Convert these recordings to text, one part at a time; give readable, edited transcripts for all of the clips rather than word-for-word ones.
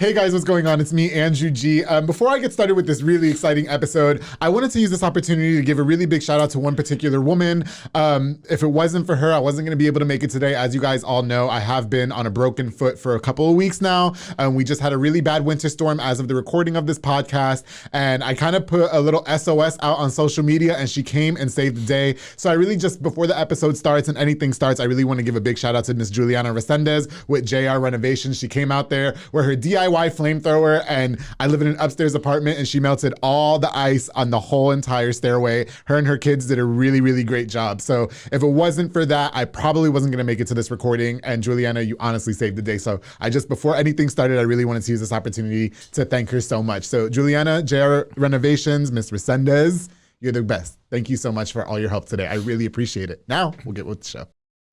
Hey guys, what's going on? It's me, Andrew G. Before I get started with this really exciting episode, I wanted to use this opportunity to give a really big shout out to one particular woman. If it wasn't for her, I wasn't going to be able to make it today. As you guys all know, I have been on a broken foot for a couple of weeks now. We just had a really bad winter storm as of the recording of this podcast, and I kind of put a little SOS out on social media, and she came and saved the day. So I really just, before the episode starts and anything starts, I really want to give a big shout out to Miss Juliana Resendez with JR Renovations. She came out there where her DIY flamethrower, and I live in an upstairs apartment, and she melted all the ice on the whole entire stairway. Her and her kids did a really, really great job. So if it wasn't for that, I probably wasn't gonna make it to this recording. And Juliana, you honestly saved the day. So before anything started, I really wanted to use this opportunity to thank her so much. So Juliana, JR Renovations, Miss Resendez, you're the best. Thank you so much for all your help today. I really appreciate it. Now we'll get with the show.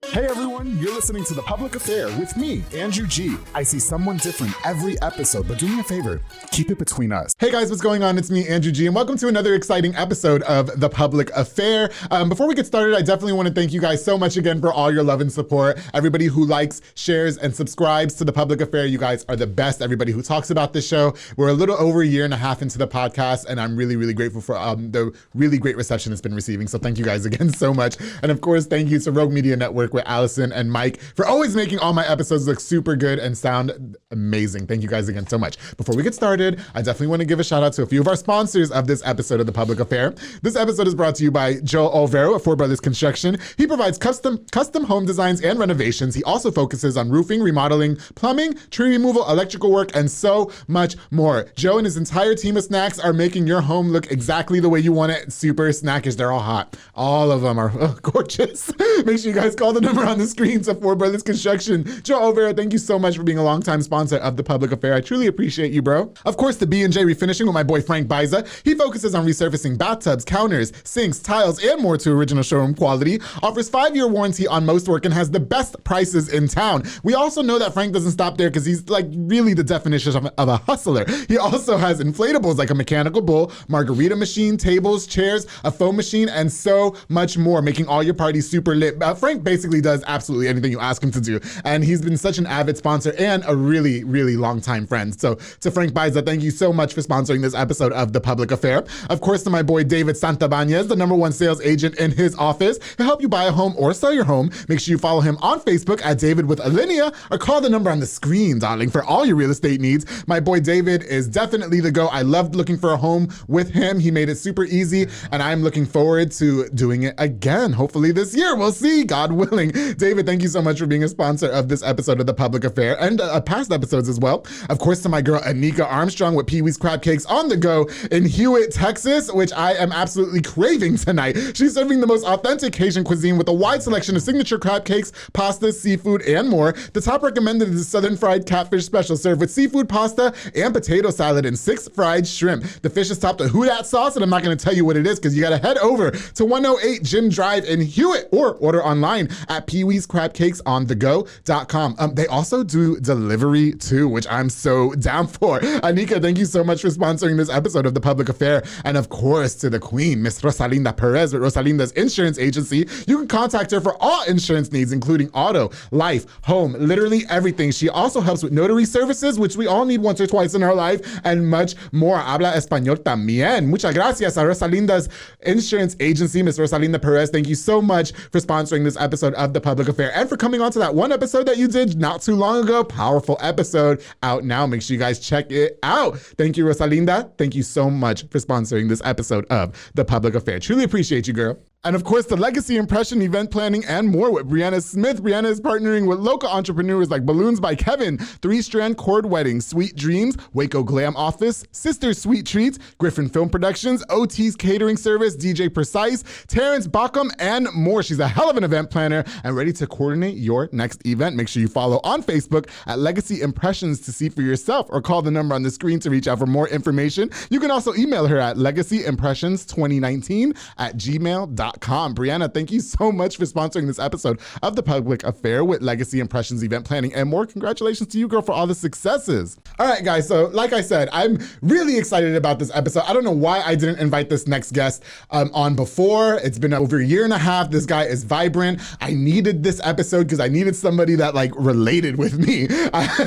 Hey everyone, you're listening to The Public Affair with me, Andrew G. I see someone different every episode, but do me a favor, keep it between us. Hey guys, what's going on? It's me, Andrew G, and welcome to another exciting episode of The Public Affair. Before we get started, I definitely want to thank you guys so much again for all your love and support. Everybody who likes, shares, and subscribes to The Public Affair, you guys are the best. Everybody who talks about this show. We're a little over a year and a half into the podcast, and I'm really, really grateful for the really great reception it's been receiving. So thank you guys again so much. And of course, thank you to Rogue Media Network with Allison and Mike for always making all my episodes look super good and sound amazing. Thank you guys again so much. Before we get started, I definitely want to give a shout out to a few of our sponsors of this episode of The Public Affair. This episode is brought to you by Joe Guerrero at Four Brothers Construction. He provides custom home designs and renovations. He also focuses on roofing, remodeling, plumbing, tree removal, electrical work, and so much more. Joe and his entire team of snacks are making your home look exactly the way you want it. Super snackish. They're all hot. All of them are gorgeous. Make sure you guys call the number on the screen to Four Brothers Construction. Joe Olvera, thank you so much for being a longtime sponsor of The Public Affair. I truly appreciate you, bro. Of course, the B&J Refinishing with my boy Frank Biza. He focuses on resurfacing bathtubs, counters, sinks, tiles, and more to original showroom quality. Offers 5-year warranty on most work and has the best prices in town. We also know that Frank doesn't stop there because he's like really the definition of a hustler. He also has inflatables like a mechanical bull, margarita machine, tables, chairs, a foam machine, and so much more, making all your parties super lit. Frank basically does absolutely anything you ask him to do. And he's been such an avid sponsor and a really, really long time friend. So to Frank Biza, thank you so much for sponsoring this episode of The Public Affair. Of course, to my boy David Santabanez, the #1 sales agent in his office. He'll help you buy a home or sell your home. Make sure you follow him on Facebook at David with Alinea or call the number on the screen, darling, for all your real estate needs. My boy David is definitely the go. I loved looking for a home with him. He made it super easy, and I'm looking forward to doing it again. Hopefully this year. We'll see, God willing. David, thank you so much for being a sponsor of this episode of The Public Affair and past episodes as well. Of course, to my girl Anika Armstrong with Pee-wee's Crab Cakes on the go in Hewitt, Texas, which I am absolutely craving tonight. She's serving the most authentic Haitian cuisine with a wide selection of signature crab cakes, pastas, seafood, and more. The top recommended is the Southern Fried Catfish Special, served with seafood pasta and potato salad and 6 fried shrimp. The fish is topped with Hudat sauce, and I'm not going to tell you what it is because you got to head over to 108 Jim Drive in Hewitt or order online at peeweescrabcakesonthego.com. They also do delivery too, which I'm so down for. Anika, thank you so much for sponsoring this episode of The Public Affair. And of course, to the queen, Miss Rosalinda Perez with Rosalinda's Insurance Agency. You can contact her for all insurance needs, including auto, life, home, literally everything. She also helps with notary services, which we all need once or twice in our life, and much more. Habla español también. Muchas gracias a Rosalinda's Insurance Agency, Miss Rosalinda Perez. Thank you so much for sponsoring this episode of The Public Affair and for coming on to that one episode that you did not too long ago. Powerful episode out now. Make sure you guys check it out. Thank you, Rosalinda. Thank you so much for sponsoring this episode of The Public Affair. Truly appreciate you, girl. And of course, the Legacy Impression event planning and more with Brianna Smith. Brianna is partnering with local entrepreneurs like Balloons by Kevin, 3-Strand Cord Weddings, Sweet Dreams, Waco Glam Office, Sister Sweet Treats, Griffin Film Productions, OT's Catering Service, DJ Precise, Terrence Bockham, and more. She's a hell of an event planner and ready to coordinate your next event. Make sure you follow on Facebook at Legacy Impressions to see for yourself or call the number on the screen to reach out for more information. You can also email her at legacyimpressions2019@gmail.com. legacyimpressions.com. Brianna, thank you so much for sponsoring this episode of The Public Affair with Legacy Impressions Event Planning and more. Congratulations to you, girl, for all the successes. All right, guys, so like I said, I'm really excited about this episode. I don't know why I didn't invite this next guest on before. It's been over a year and a half. This guy is vibrant. I needed this episode because I needed somebody that like related with me,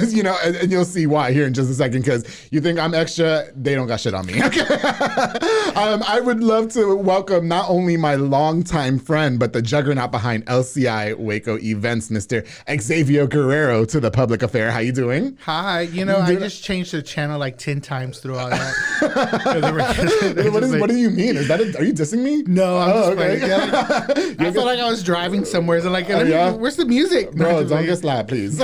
you know, and you'll see why here in just a second, because you think I'm extra, they don't got shit on me. Okay. I would love to welcome not only my longtime friend, but the juggernaut behind LCI Waco Events, Mr. Xavier Guerrero, to The Public Affair. How you doing? Hi. You know, I just changed the channel like 10 times through all that. What do you mean? Are you dissing me? No, I'm just playing. I felt like I was driving somewhere. And like, where's the music? No, don't get slapped, please.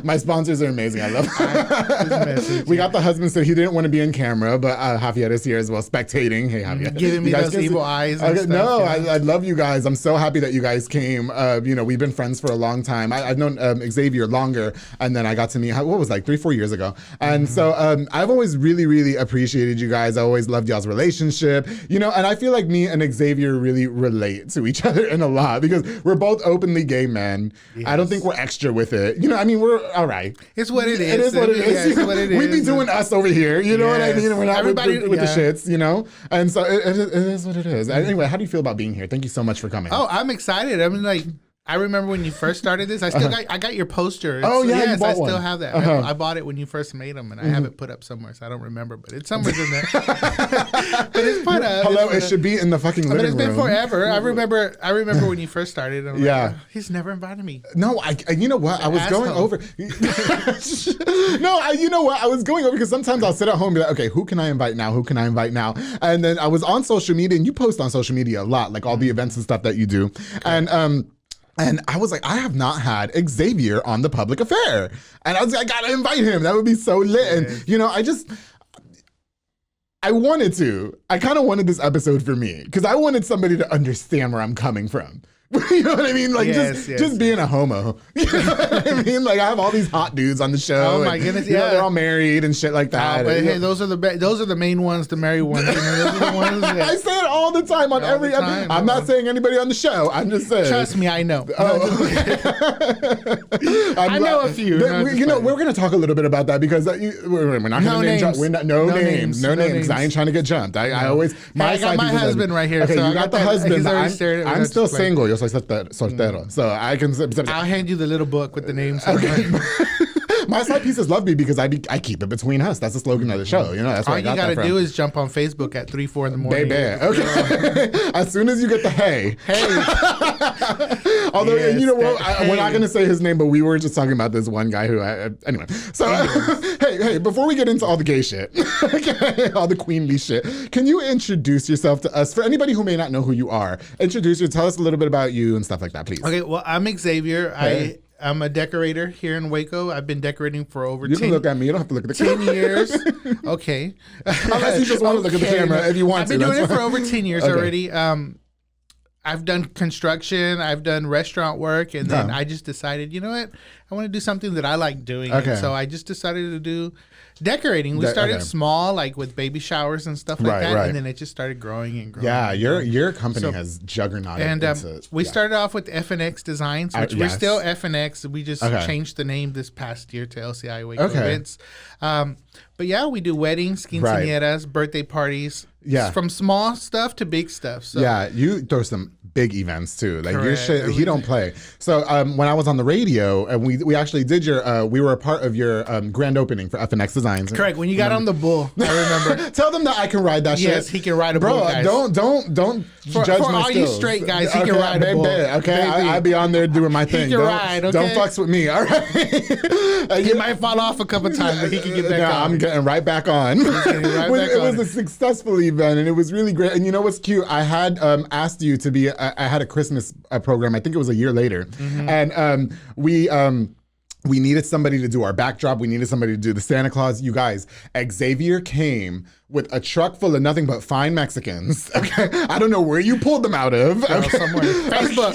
My sponsors are amazing. I love them. We got the husband said he didn't want to be in camera, but Javier is here as well, spectating. Hey, Javier. Giving me those evil eyes and stuff. No, I love you guys. I'm so happy that you guys came. You know, we've been friends for a long time. I've known Xavier longer, and then I got to meet, what was it, like 3-4 years ago. And so I've always really, really appreciated you guys. I always loved y'all's relationship, you know, and I feel like me and Xavier really relate to each other in a lot because we're both openly gay men. Yes. I don't think we're extra with it. You know, I mean, we're all right. It's what it is. It is what it is. Yeah, it's what it is. We be doing us over here. You know what I mean? We're not with the shits, you know? And so it is what it is. Anyway, how do you feel about being here? Thank you so much for coming. Oh, I'm excited. I mean, like, I remember when you first started this. I still got your poster. Oh yeah, yes, I still one. have that. I bought it when you first made them, and I have it put up somewhere, so I don't remember, but it's somewhere in there. But it's put up. Hello, it should be in the fucking living room. But it's been forever. I remember when you first started. And I'm like, oh, he's never invited me. No, you know what? I was going over. No, you know what? I was going over because sometimes I'll sit at home and be like, okay, who can I invite now? Who can I invite now? And then I was on social media, and you post on social media a lot, like all the events and stuff that you do, and I was like, I have not had Xavier on The Public Affair. And I was like, I gotta invite him. That would be so lit. And, you know, I wanted to. I kind of wanted this episode for me because I wanted somebody to understand where I'm coming from. You know what I mean? Like just being a homo. You know what I mean? Like I have all these hot dudes on the show. Oh my goodness! You know, they're all married and shit like that. But hey, those are the main ones, the married ones. You know, those are the ones I say it all the time on every episode. I'm not saying anybody on the show. I'm just saying. Trust me, I know. I know a few. You know, we're gonna talk a little bit about that because we're not gonna name drop. No names. I ain't trying to get jumped. I always. I got my husband right here. Okay, so you got the husband. I'm still single. Yo soy soltero. Mm. So I can. I'll hand you the little book with the names. Okay. My side pieces love me because I keep it between us. That's the slogan of the show. You know, that's what I got that from. All you gotta do is jump on Facebook at 3-4 in the morning. Baby. Okay. As soon as you get the hey. Although, you know what? We're not going to say his name, but we were just talking about this one guy who anyway. So, hey, before we get into all the gay shit, okay, all the queenly shit, can you introduce yourself to us? For anybody who may not know who you are, tell us a little bit about you and stuff like that, please. Okay, well, I'm Xavier. Hey. I'm a decorator here in Waco. I've been decorating for over 10 years. You can look at me. You don't have to look at the 10 years. Okay. Unless you just want to look at the camera if you want to. I've been doing it for over 10 years already. I've done construction. I've done restaurant work. And then I just decided, you know what? I want to do something that I like doing. Okay. And so I just decided to do decorating. We started small, like with baby showers and stuff like that. And then it just started growing and growing. Yeah, your company has juggernauted. And we started off with FNX Designs, which we're still FNX. We just changed the name this past year to LCI Waco Events. But yeah, we do weddings, quinceañeras, birthday parties. Yeah. From small stuff to big stuff. So. Yeah, you throw some big events too. Like your shit, he don't play. So when I was on the radio, and we actually did we were a part of your grand opening for FNX Designs. Correct. When you got on the bull, I remember. Tell them that I can ride that shit. Yes, he can ride a bull, guys. Don't judge my skills. For all you straight guys, he can ride a bull. Okay, I be on there doing my thing. He can ride, okay? Don't fucks with me, all right? He might fall off a couple times, but he can get back on. I'm getting right back on. It was a successful event, and it was really great. And you know what's cute? I had asked you to be, I had a Christmas program, I think it was a year later. And We needed somebody to do our backdrop. We needed somebody to do the Santa Claus. You guys, Xavier came with a truck full of nothing but fine Mexicans. Okay, I don't know where you pulled them out of. Okay, somewhere. Facebook.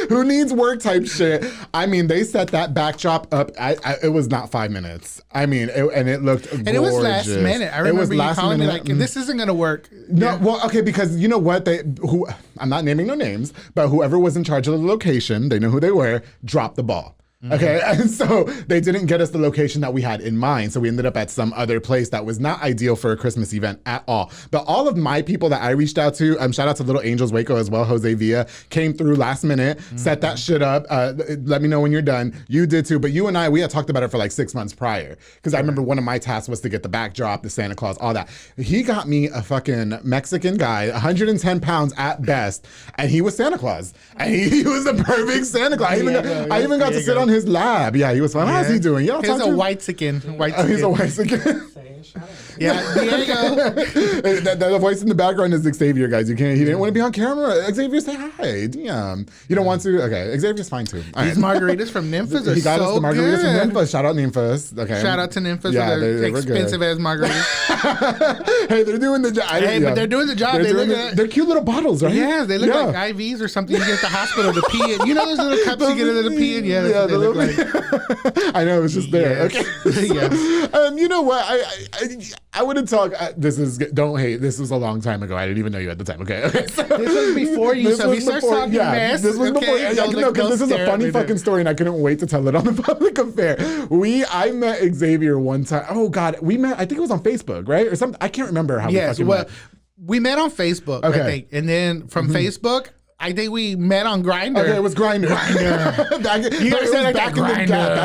Who needs work type shit? I mean, they set that backdrop up. It was not 5 minutes. I mean, it looked gorgeous. And it was last minute. I remember you calling me like, this isn't gonna work. No, well, okay, because you know what? I'm not naming no names, but whoever was in charge of the location, they know who they were, dropped the ball. Okay, and so they didn't get us the location that we had in mind. So we ended up at some other place that was not ideal for a Christmas event at all. But all of my people that I reached out to, shout out to Little Angels Waco as well, Xavier, came through last minute, set that shit up. Let me know when you're done. You did too, but you and I, we had talked about it for like 6 months prior. Because I remember one of my tasks was to get the backdrop, the Santa Claus, all that. He got me a fucking Mexican guy, 110 pounds at best, and he was Santa Claus. And he was the perfect Santa Claus. I even got to sit on his lab. Yeah, he was fun. How's he doing? He's a white-sican. He's a white-sican. Yeah, Diego. The voice in the background is Xavier, guys. He didn't want to be on camera. Xavier, say hi. Damn. You don't want to? Okay, Xavier's fine too. These margaritas from Nymphes are so good. He got us the margaritas from Nymphes. Shout out Nymphes. Okay. Shout out to Nymphes for their expensive-ass margaritas. Hey, they're doing the job. But they're doing the job. They're cute little bottles, right? Yeah, they look like IVs or something you get at the hospital to pee in. You know those little cups you get in the pee in? Yeah, that's what they look like. I know, it was just there. Okay. Yes. You know what? I wouldn't talk. Don't hate. This was a long time ago. I didn't even know you at the time. Okay. This was before you. So he starts talking mess. This was before. Because this is a funny fucking story, and I couldn't wait to tell it on the public affair. I met Xavier one time. Oh God, we met. I think it was on Facebook, right, or something. I can't remember how. Yes. Well, we met on Facebook. Okay. I think, and then from Facebook. I think we met on Grindr. Okay, it was Grindr. Back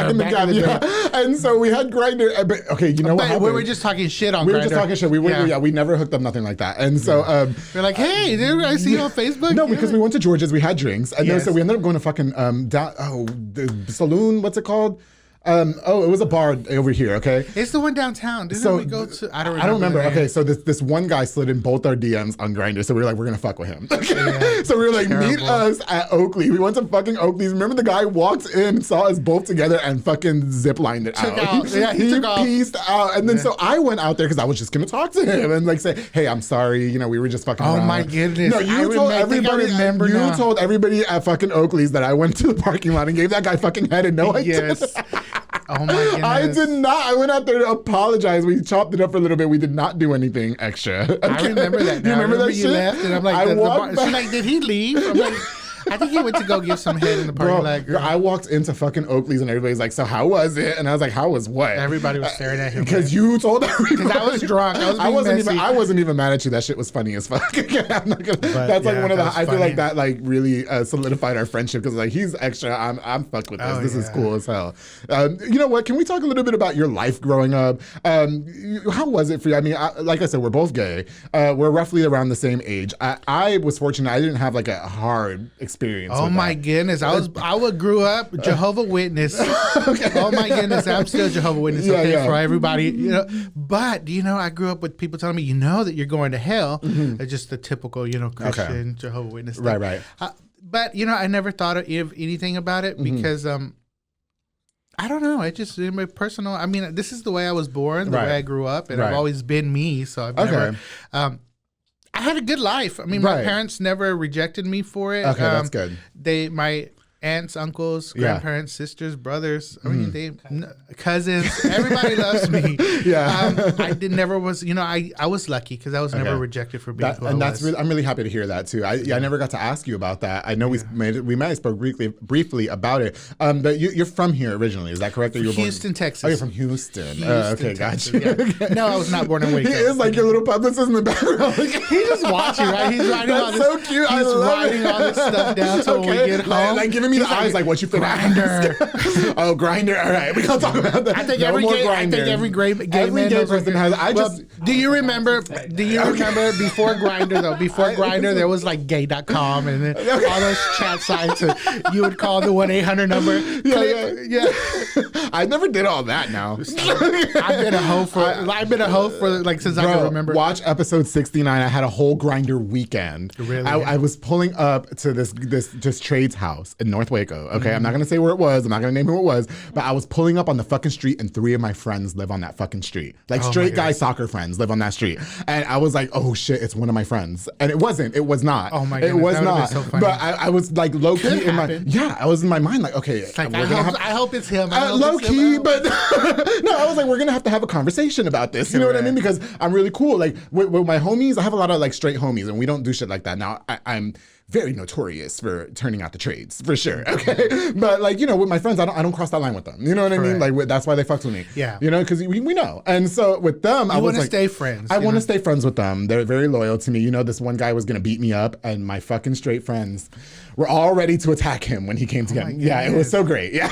in the gap. And so we had Grindr. But, okay, you know what happened? We were just talking shit on Grindr. We were just talking shit. We never hooked up nothing like that. And so we're like, hey, dude, I see you on Facebook. No, because we went to George's. We had drinks, and then so we ended up going to fucking the saloon. What's it called? It was a bar over here, okay? It's the one downtown. Didn't we go to? I don't remember. Okay, so this one guy slid in both our DMs on Grindr, so we were like, we're gonna fuck with him. Yeah, so we were like, meet us at Oakley. We went to fucking Oakley's. Remember the guy walked in, saw us both together, and fucking ziplined it out. He took off. Pieced out. And then so I went out there because I was just gonna talk to him and like say, hey, I'm sorry, we were just fucking around. Oh my goodness. No, you told everybody at fucking Oakley's that I went to the parking lot and gave that guy fucking head, and no, I didn't. Oh my goodness. I did not. I went out there to apologize. We chopped it up for a little bit. We did not do anything extra. Okay? I remember that. You remember that you shit? Left and I'm like, she's like, did he leave? I'm like, I think he went to go give some head in the parking lot. Girl, I walked into fucking Oakley's and everybody's like, so how was it? And I was like, how was what? Everybody was staring at him. Because you told everybody. Because I was drunk. I wasn't even mad at you. That shit was funny as fuck. I'm not gonna, that's like one of the, I feel like that like really solidified our friendship because like he's extra. I'm fucked with this. This is cool as hell. You know what? Can we talk a little bit about your life growing up? How was it for you? I mean, like I said, we're both gay. We're roughly around the same age. I was fortunate. I didn't have like a hard experience. Oh my goodness. I grew up Jehovah Witness. Okay. Oh my goodness. I'm still Jehovah Witness. For everybody, but I grew up with people telling me, that you're going to hell. Mm-hmm. Just the typical, Christian Jehovah Witness stuff. Right. But I never thought of anything about it because I don't know. I just in my personal. I mean, this is the way I was born, the way I grew up, and I've always been me. So I've never. I had a good life. I mean, my parents never rejected me for it. Okay, that's good. My aunts, uncles, grandparents, sisters, brothers. I mean, cousins. Everybody loves me. I was lucky because I was never rejected for being who I was. I'm really happy to hear that too. I never got to ask you about that. I know we might have spoke briefly about it. But you're from here originally, is that correct? Or you were Houston, Texas. Oh, you're from Houston. Okay, gotcha. Yeah. No, I was not born in Waco. He is like your little publicist in the background. He's just watching, right? He's writing all this. So cute. He's writing all this stuff down so when we get home. Like giving me the eyes like what you think. Grindr. Oh, Grindr. All right, we gonna talk about that. I think every gay person has. Do you remember before Grindr though? Before Grindr, there was like gay.com and then all those chat sites. You would call the 1-800 number. Yeah. I never did all that. Now I've been a hoe for like since I can remember. Watch episode 69. I had a whole Grindr weekend. Really? I was pulling up to this trades house in North Waco. Okay, I'm not gonna say where it was. I'm not gonna name who it was. But I was pulling up on the fucking street, and 3 of my friends live on that fucking street. Like straight guy soccer friends live on that street. And I was like, oh shit, it's one of my friends. And it wasn't. It was not. Oh my goodness, it was that not. So funny. But I was like low key in my I was in my mind like, okay, like, I hope it's him. Low key, but no, I was like, we're gonna have to have a conversation about this. You know what I mean? Because I'm really cool. Like with my homies, I have a lot of like straight homies, and we don't do shit like that. Now I'm very notorious for turning out the trades, for sure. Okay, but like, you know, with my friends, I don't cross that line with them. You know what I mean? Like that's why they fucked with me. Yeah. You know, because we know. And so with them, I was like, stay friends. I want to stay friends with them. They're very loyal to me. You know, this one guy was gonna beat me up, and my fucking straight friends were all ready to attack him when he came to get me. Yeah, it was so great. Yeah,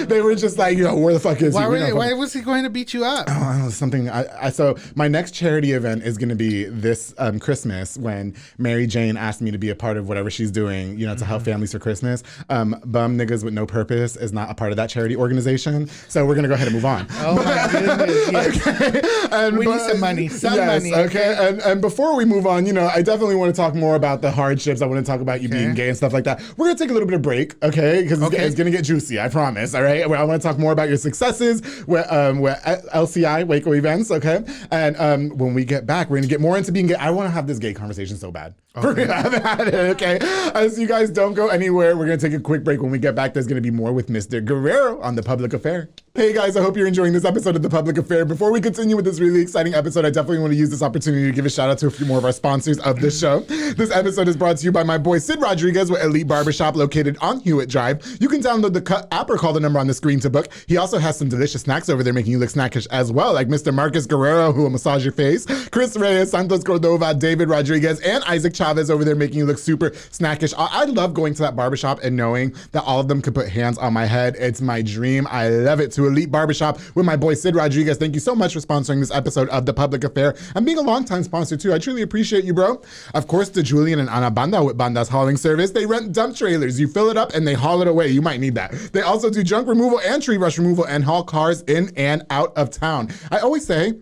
they were just like, you know, where the fuck is he? Why was he going to beat you up? Oh, something. So my next charity event is going to be this Christmas, when Mary Jane asked me to be a part of whatever she's doing, you know, to help families for Christmas. Bum Niggas with No Purpose is not a part of that charity organization, so we're going to go ahead and move on. Oh my goodness, yes. Okay. We need some money, money. Okay, and before we move on, you know, I definitely want to talk more about the hardships. I want to talk about you being gay and stuff like that. We're going to take a little bit of break, okay, because it's going to get juicy, I promise, all right? I want to talk more about your successes with LCI Waco Events, okay? And when we get back, we're going to get more into being gay. I want to have this gay conversation so bad. Okay. I haven't had it, okay? So you guys don't go anywhere. We're going to take a quick break. When we get back, there's going to be more with Mr. Guerrero on The Public Affair. Hey guys, I hope you're enjoying this episode of The Public Affair. Before we continue with this really exciting episode, I definitely want to use this opportunity to give a shout out to a few more of our sponsors of the show. This episode is brought to you by my boy Sid Rodriguez with Elite Barbershop located on Hewitt Drive. You can download the Cut app or call the number on the screen to book. He also has some delicious snacks over there making you look snackish as well, like Mr. Marcus Guerrero, who will massage your face, Chris Reyes, Santos Cordova, David Rodriguez, and Isaac Chavez over there making you look super snackish. I love going to that barbershop and knowing that all of them could put hands on my head. It's my dream. I love it. To Elite Barbershop with my boy Sid Rodriguez. Thank you so much for sponsoring this episode of The Public Affair and being a longtime sponsor too. I truly appreciate you, bro. Of course, to Julian and Ana Banda with Banda's Hauling Service. They rent dump trailers. You fill it up and they haul it away. You might need that. They also do junk removal and tree brush removal and haul cars in and out of town. I always say,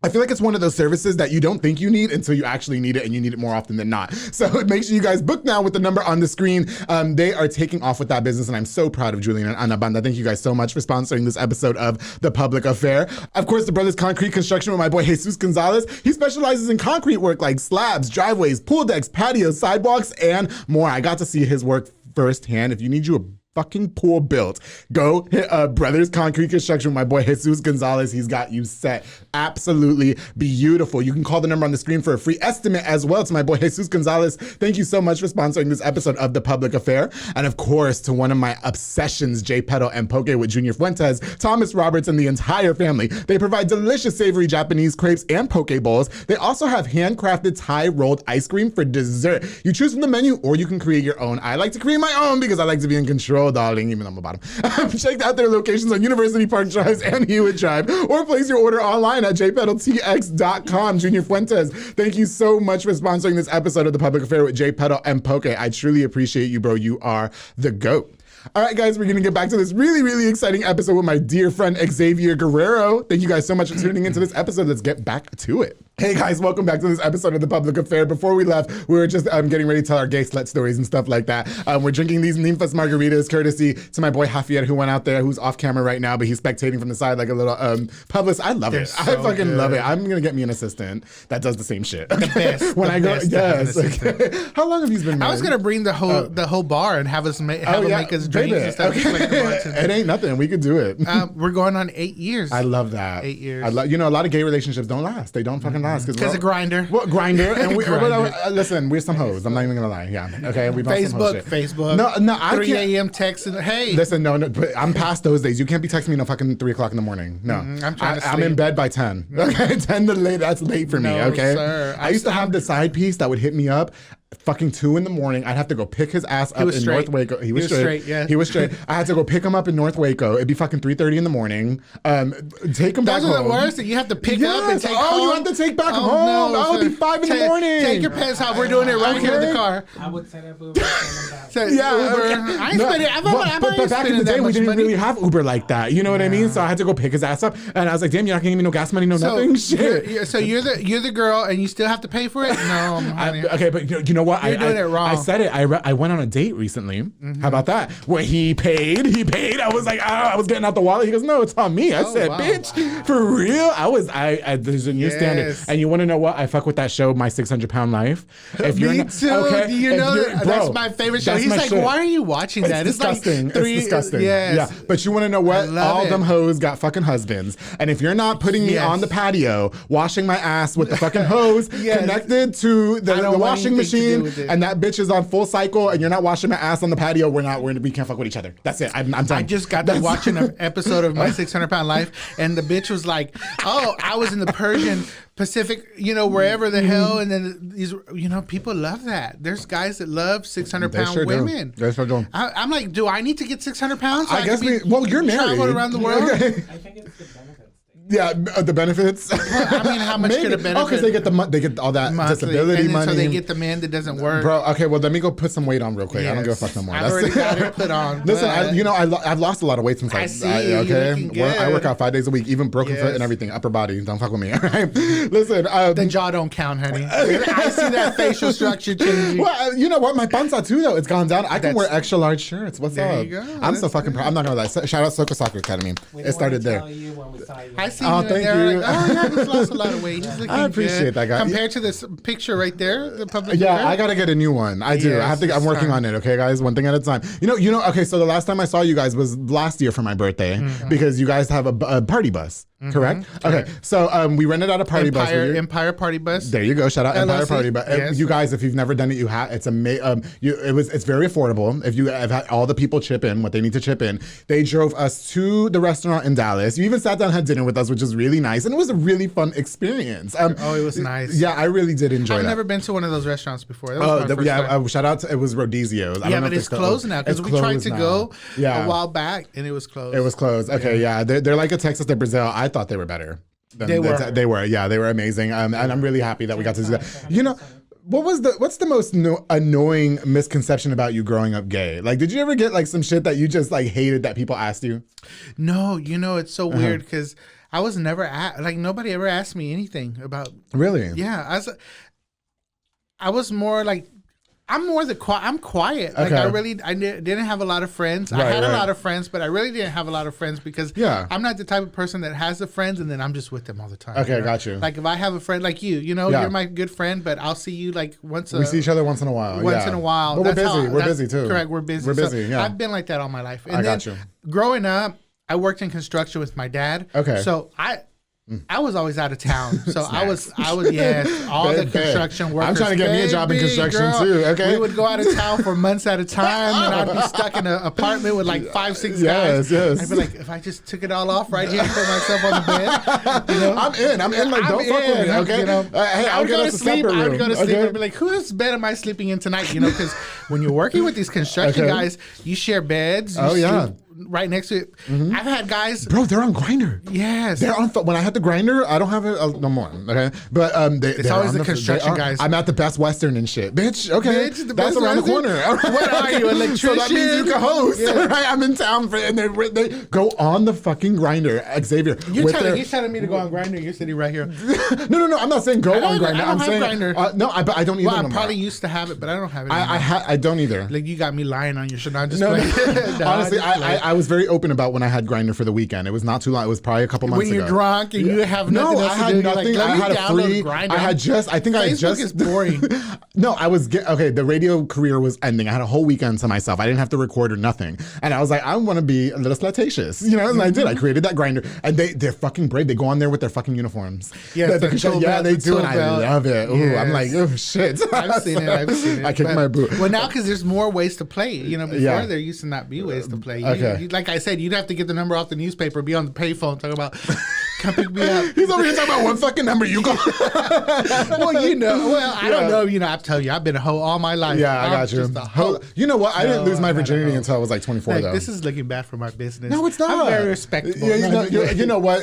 I feel like it's one of those services that you don't think you need until you actually need it, and you need it more often than not. So make sure you guys book now with the number on the screen. They are taking off with that business, and I'm so proud of Julian and Ana Banda. Thank you guys so much for sponsoring this episode of The Public Affair. Of course, the Brothers Concrete Construction with my boy Jesus Gonzalez. He specializes in concrete work like slabs, driveways, pool decks, patios, sidewalks, and more. I got to see his work firsthand. If you need you a fucking pool built, go hit Brothers Concrete Construction with my boy Jesus Gonzalez. He's got you set. Absolutely beautiful. You can call the number on the screen for a free estimate as well. To my boy Jesus Gonzalez, thank you so much for sponsoring this episode of The Public Affair. And of course, to one of my obsessions, J Pedal and Poke with Junior Fuentes, Thomas Roberts, and the entire family. They provide delicious savory Japanese crepes and poke bowls. They also have handcrafted Thai rolled ice cream for dessert. You choose from the menu or you can create your own. I like to create my own because I like to be in control, darling, even on the bottom. Check out their locations on University Park Drive and Hewitt Drive, or place your order online at jpedaltx.com. Junior Fuentes, thank you so much for sponsoring this episode of The Public Affair with J Pedal and Poke. I truly appreciate you, bro. You are the GOAT. All right, guys, we're going to get back to this really, really exciting episode with my dear friend Xavier Guerrero. Thank you guys so much for tuning into this episode. Let's get back to it. Hey guys, welcome back to this episode of The Public Affair. Before we left, we were just getting ready to tell our gay slut stories and stuff like that. We're drinking these Ninfas margaritas courtesy to my boy Xavier, who went out there, who's off camera right now, but he's spectating from the side like a little publicist. I love it. So I fucking love it. I'm going to get me an assistant that does the same shit. The best. When I go, yes. Okay. How long have you been married? I was going to bring the whole bar and have him make us drinks and stuff. Okay. It ain't nothing. We could do it. We're going on 8 years. I love that. 8 years. A lot of gay relationships don't last. They don't fucking last. Because of Grindr. Well, Grindr. And listen, we're some hoes. I'm not even going to lie. Yeah. Okay. We've Facebook. No, I 3 a.m. texting. Hey. Listen, no, but I'm past those days. You can't be texting me no fucking 3 o'clock in the morning. No. I'm in bed by 10. Okay. 10 to late. That's late for me. Okay. Sir. I used to have the side piece that would hit me up fucking 2 a.m. I'd have to go pick his ass up in North Waco. He was straight. Yeah. He was straight. I had to go pick him up in North Waco. It'd be fucking 3:30 in the morning. Take him back home. Those are the worst. You have to pick up and take home. You have to take back home. No, it'll be 5 in the morning. Take your pants off. We're doing it right here in the car. I would set up Uber. I ain't spending. But back in the day, we didn't really have Uber like that. You know what I mean? So I had to go pick his ass up, and I was like, "Damn, you're not giving me no gas money, nothing." Shit. So you're the girl, and you still have to pay for it? No, okay, but you know what? You're doing it wrong. I said it. I went on a date recently. How about that? Where he paid. I was like, I was getting out the wallet. He goes, no, it's on me. I said, bitch, for real? There's a new standard. And you want to know what? I fuck with that show, My 600-Pound Life. If me too. Okay, do you know that's my favorite show? He's like, why are you watching that? It's disgusting. Like it's disgusting. Yes. Yeah. But you want to know what? All them hoes got fucking husbands. And if you're not putting me on the patio, washing my ass with the fucking hose connected to the washing machine, and that bitch is on full cycle, and you're not washing my ass on the patio, we can't fuck with each other. That's it. I'm done. I just got done watching an episode of My 600-Pound Life, and the bitch was like, oh, I was in the Persian Pacific, wherever the hell, and then these, people love that. There's guys that love 600-pound women. They sure do. I'm like, do I need to get 600 pounds? I guess you're married. Travel around the world. I think it's the benefits. Yeah, the benefits. I mean, how much could it benefit? Oh, because they get all that monthly disability money. So they get the man that doesn't work. Bro, okay, well, let me go put some weight on real quick. Yes. I don't give a fuck no more. I've already got it put on. Listen, I've lost a lot of weight since I see. I work out 5 days a week, even broken foot and everything, upper body. Don't fuck with me. All right? Listen. The jaw don't count, honey. I see that facial structure changing. Well, you know what? My panza too, though. It's gone down. I can wear extra large shirts. What's there up? You go. I'm so fucking proud. I'm not going to lie. Shout out Soka Soccer Academy. It started there. I see you thank you. Like, oh yeah, he's lost a lot of weight. He's looking I appreciate good. that guy. Compared to this picture right there, the public. Yeah, I gotta get a new one. I do. Yes, I'm working on it. Okay, guys, one thing at a time. Okay. So the last time I saw you guys was last year for my birthday because you guys have a party bus. Correct. Okay. So we rented out a party bus. Empire Party Bus. There you go. Shout out Empire LLC. Party Bus. Yes. You guys, if you've never done it, you have. It's it's very affordable. If you have had all the people chip in what they need to chip in, they drove us to the restaurant in Dallas. You even sat down and had dinner with us, which was really nice, and it was a really fun experience. It was nice. Yeah, I really did enjoy. I've never been to one of those restaurants before. Shout out to it was Rodizio's. Yeah, but it's closed now because we tried to go a while back and it was closed. It was closed. Okay, yeah, they're like a Texas to Brazil. I thought they were better. They were amazing, and I'm really happy that we got to do that. What's the most annoying misconception about you growing up gay? Like, did you ever get like some shit that you just like hated that people asked you? No, it's so weird because I was never nobody ever asked me anything about. Really? Yeah, I was more like. I'm quiet. Like I didn't have a lot of friends. I had a lot of friends, but I really didn't have a lot of friends because I'm not the type of person that has the friends and then I'm just with them all the time. Okay, got you. Like if I have a friend like you're my good friend, but I'll see you like once. We see each other once in a while. Once in a while. But we're busy. We're busy too. Correct. We're busy. We're busy. Yeah. I've been like that all my life. And I got you. Growing up, I worked in construction with my dad. Okay. So I was always out of town, so I was all the construction workers. I'm trying to get me a job in construction too. Okay, we would go out of town for months at a time, and I'd be stuck in an apartment with like 5-6 guys. Yes. I'd be like, if I just took it all off right here and put myself on the bed, I'm in. Like, don't fuck with me, okay? Hey, I would go to sleep. I would go to sleep and be like, whose bed am I sleeping in tonight? Because when you're working with these construction guys, you share beds. You sleep right next to it. I've had guys, bro. They're on Grindr. Yes, they're on. When I had the Grindr, I don't have it no more. Okay, but it's always the construction guys. I'm at the Best Western and shit, bitch. Okay, that's around the corner. What are you, electrician? So that means you can host. Yeah. Right, I'm in town and they go on the fucking Grindr. Xavier, you're telling me to go on Grindr. You're sitting right here. No. I'm not saying go on Grindr. I'm saying Grindr. No, I don't either. Well, I probably used to have it, but I don't have it. I don't either. Like you got me lying on your shit. Honestly, I was very open about when I had Grindr for the weekend. It was not too long. It was probably a couple months ago. When you're drunk and you have nothing else to do. Nothing. I had a free. Facebook is boring. No, the radio career was ending. I had a whole weekend to myself. I didn't have to record or nothing. And I was like, I want to be a little flirtatious, and I did. I created that Grindr, and they're fucking brave. They go on there with their fucking uniforms. Yeah, they do, and I love it. Ooh, yes. I'm like, oh shit. I've seen it. I kicked my boot. Well, now because there's more ways to play. Before there used to not be ways to play. Like I said, you'd have to get the number off the newspaper, be on the payphone, talk about, come pick me up. He's over here talking about one fucking number you call. Well, I don't know. I tell you, I've been a hoe all my life. Yeah, I got you. Just a hoe. You know what? I didn't lose my virginity until I was like 24, though. This is looking bad for my business. No, it's not. I'm very respectable. You know what?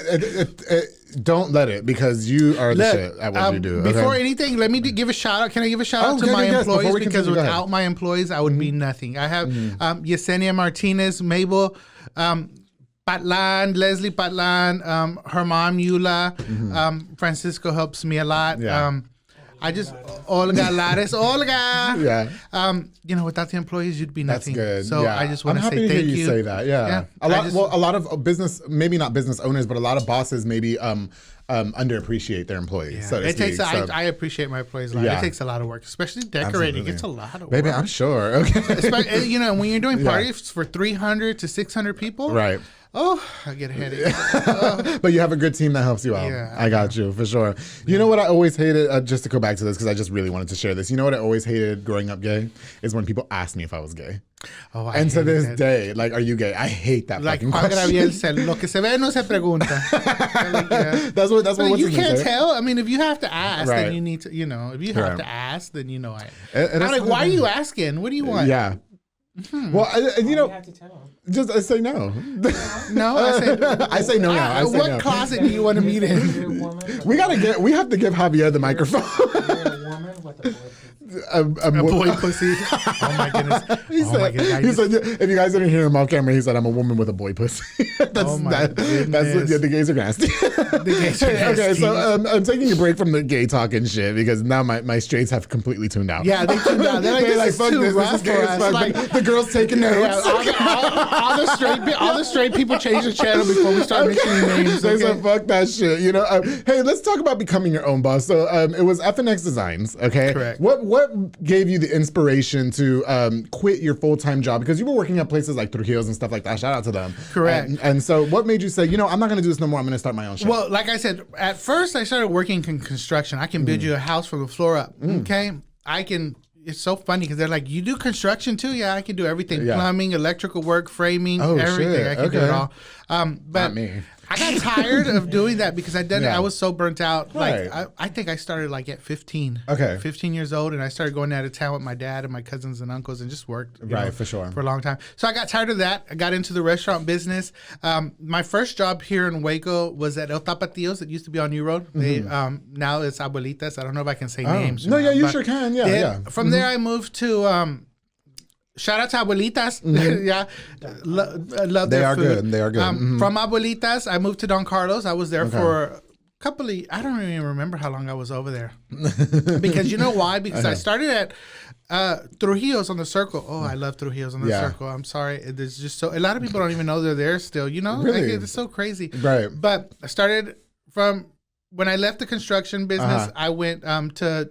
Don't let it, because you are the shit at what you do. Before anything, let me give a shout out. Can I give a shout out to my employees? Because without my employees, I would be nothing. I have Yesenia Martinez, Mabel, Patlan, Leslie Patlan, her mom Eula, Francisco helps me a lot. Olga Lares, Olga. Yeah. Without the employees, you'd be nothing. That's good. So I just want to say thank you. Say that. Yeah. A lot of business, maybe not business owners, but a lot of bosses maybe underappreciate their employees. So to speak. I appreciate my employees a lot. It takes a lot of work, especially decorating. Absolutely. It's a lot of work. Baby, I'm sure. Okay. When you're doing parties for 300 to 600 people. Right. Oh, I get a headache. But you have a good team that helps you out. Yeah, I got you, for sure. You know what I always hated, just to go back to this, because I just really wanted to share this. You know what I always hated growing up gay? Is when people asked me if I was gay. Oh, and to this day, like, are you gay? I hate that fucking question. Like Gabriel said, lo que se ve no se pregunta. That's what you can't tell. I mean, if you have to ask, right. then you need to, if you have to ask, then I'm like, why are you asking? What do you want? Yeah. Well, you have to tell them. Just say no. No, I say no now. What closet do you want to meet in? We have to give Javier the microphone. You're a woman with a boy pussy. Oh my goodness. He said, if you guys didn't hear him off camera, he said, I'm a woman with a boy pussy. That's the gays are nasty. The gays are nasty. Okay, so I'm taking a break from the gay talk and shit because now my straights have completely tuned out. Yeah, they tuned out. They're like, fuck this is gay as fuck. Like, the girls taking notes. All the straight people change the channel before we start mentioning names. They said, fuck that shit. Hey, let's talk about becoming your own boss. So it was FNX Designs, okay? Correct. What gave you the inspiration to quit your full-time job? Because you were working at places like Trujillo's and stuff like that. Shout out to them. Correct. And so what made you say, I'm not going to do this no more. I'm going to start my own shop? Well, like I said, at first I started working in construction. I can build you a house from the floor up, okay? It's so funny because they're like, you do construction too? Yeah, I can do everything. Yeah. Plumbing, electrical work, framing, everything. Shit. I can do it all. But not me. I got tired of doing that because I was so burnt out. Right. Like I think I started like at 15. Okay. 15 years old, and I started going out of town with my dad and my cousins and uncles and just worked. For sure. For a long time. So I got tired of that. I got into the restaurant business. My first job here in Waco was at El Tapatíos. It used to be on New Road. They now it's Abuelitas. I don't know if I can say names. No, you sure can. Yeah. From there, I moved to. Shout out to Abuelitas. Yeah. Love they their food. Good. They are good. From Abuelitas, I moved to Don Carlos. I was there for a couple of, I don't even remember how long I was over there. Because you know why? Because I started at Trujillo's on the Circle. Oh, I love Trujillo's on the Circle. I'm sorry. There's just a lot of people don't even know they're there still, Really? It's so crazy. Right. But I started from, when I left the construction business, I went to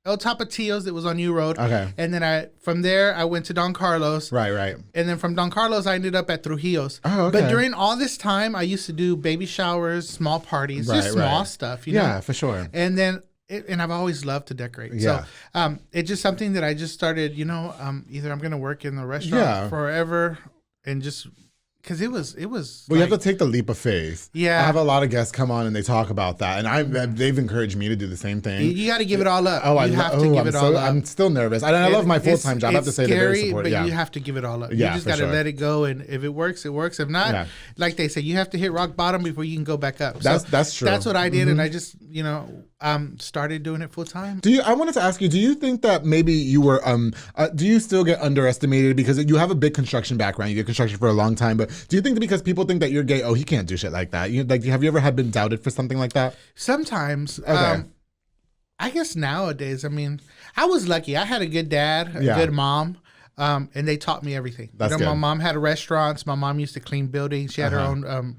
El Tapatíos, that was on New Road. Okay. And then from there, I went to Don Carlos. Right. And then from Don Carlos, I ended up at Trujillo's. Oh, okay. But during all this time, I used to do baby showers, small parties, just small stuff, Yeah, for sure. And then, and I've always loved to decorate. Yeah. So it's just something that I just started, either I'm going to work in the restaurant forever and just... Because it was. Well, you have to take the leap of faith. Yeah. I have a lot of guests come on and they talk about that, and they've encouraged me to do the same thing. You got to give it all up. You have to give it all up. I'm still nervous. I love my full-time job. I have to say they're very supportive. But you have to give it all up. Yeah, you just got to let it go, and if it works, it works. If not, like they say, you have to hit rock bottom before you can go back up. That's true. That's what I did, and I just started doing it full time. I wanted to ask you, do you think that maybe you were do you still get underestimated because you have a big construction background, you did construction for a long time, but do you think that because people think that you're gay, he can't do shit like that? Have you ever been doubted for something like that? Sometimes. Okay. I guess nowadays, I was lucky. I had a good dad, a good mom. And they taught me everything. That's good. My mom had restaurants. My mom used to clean buildings. She had her own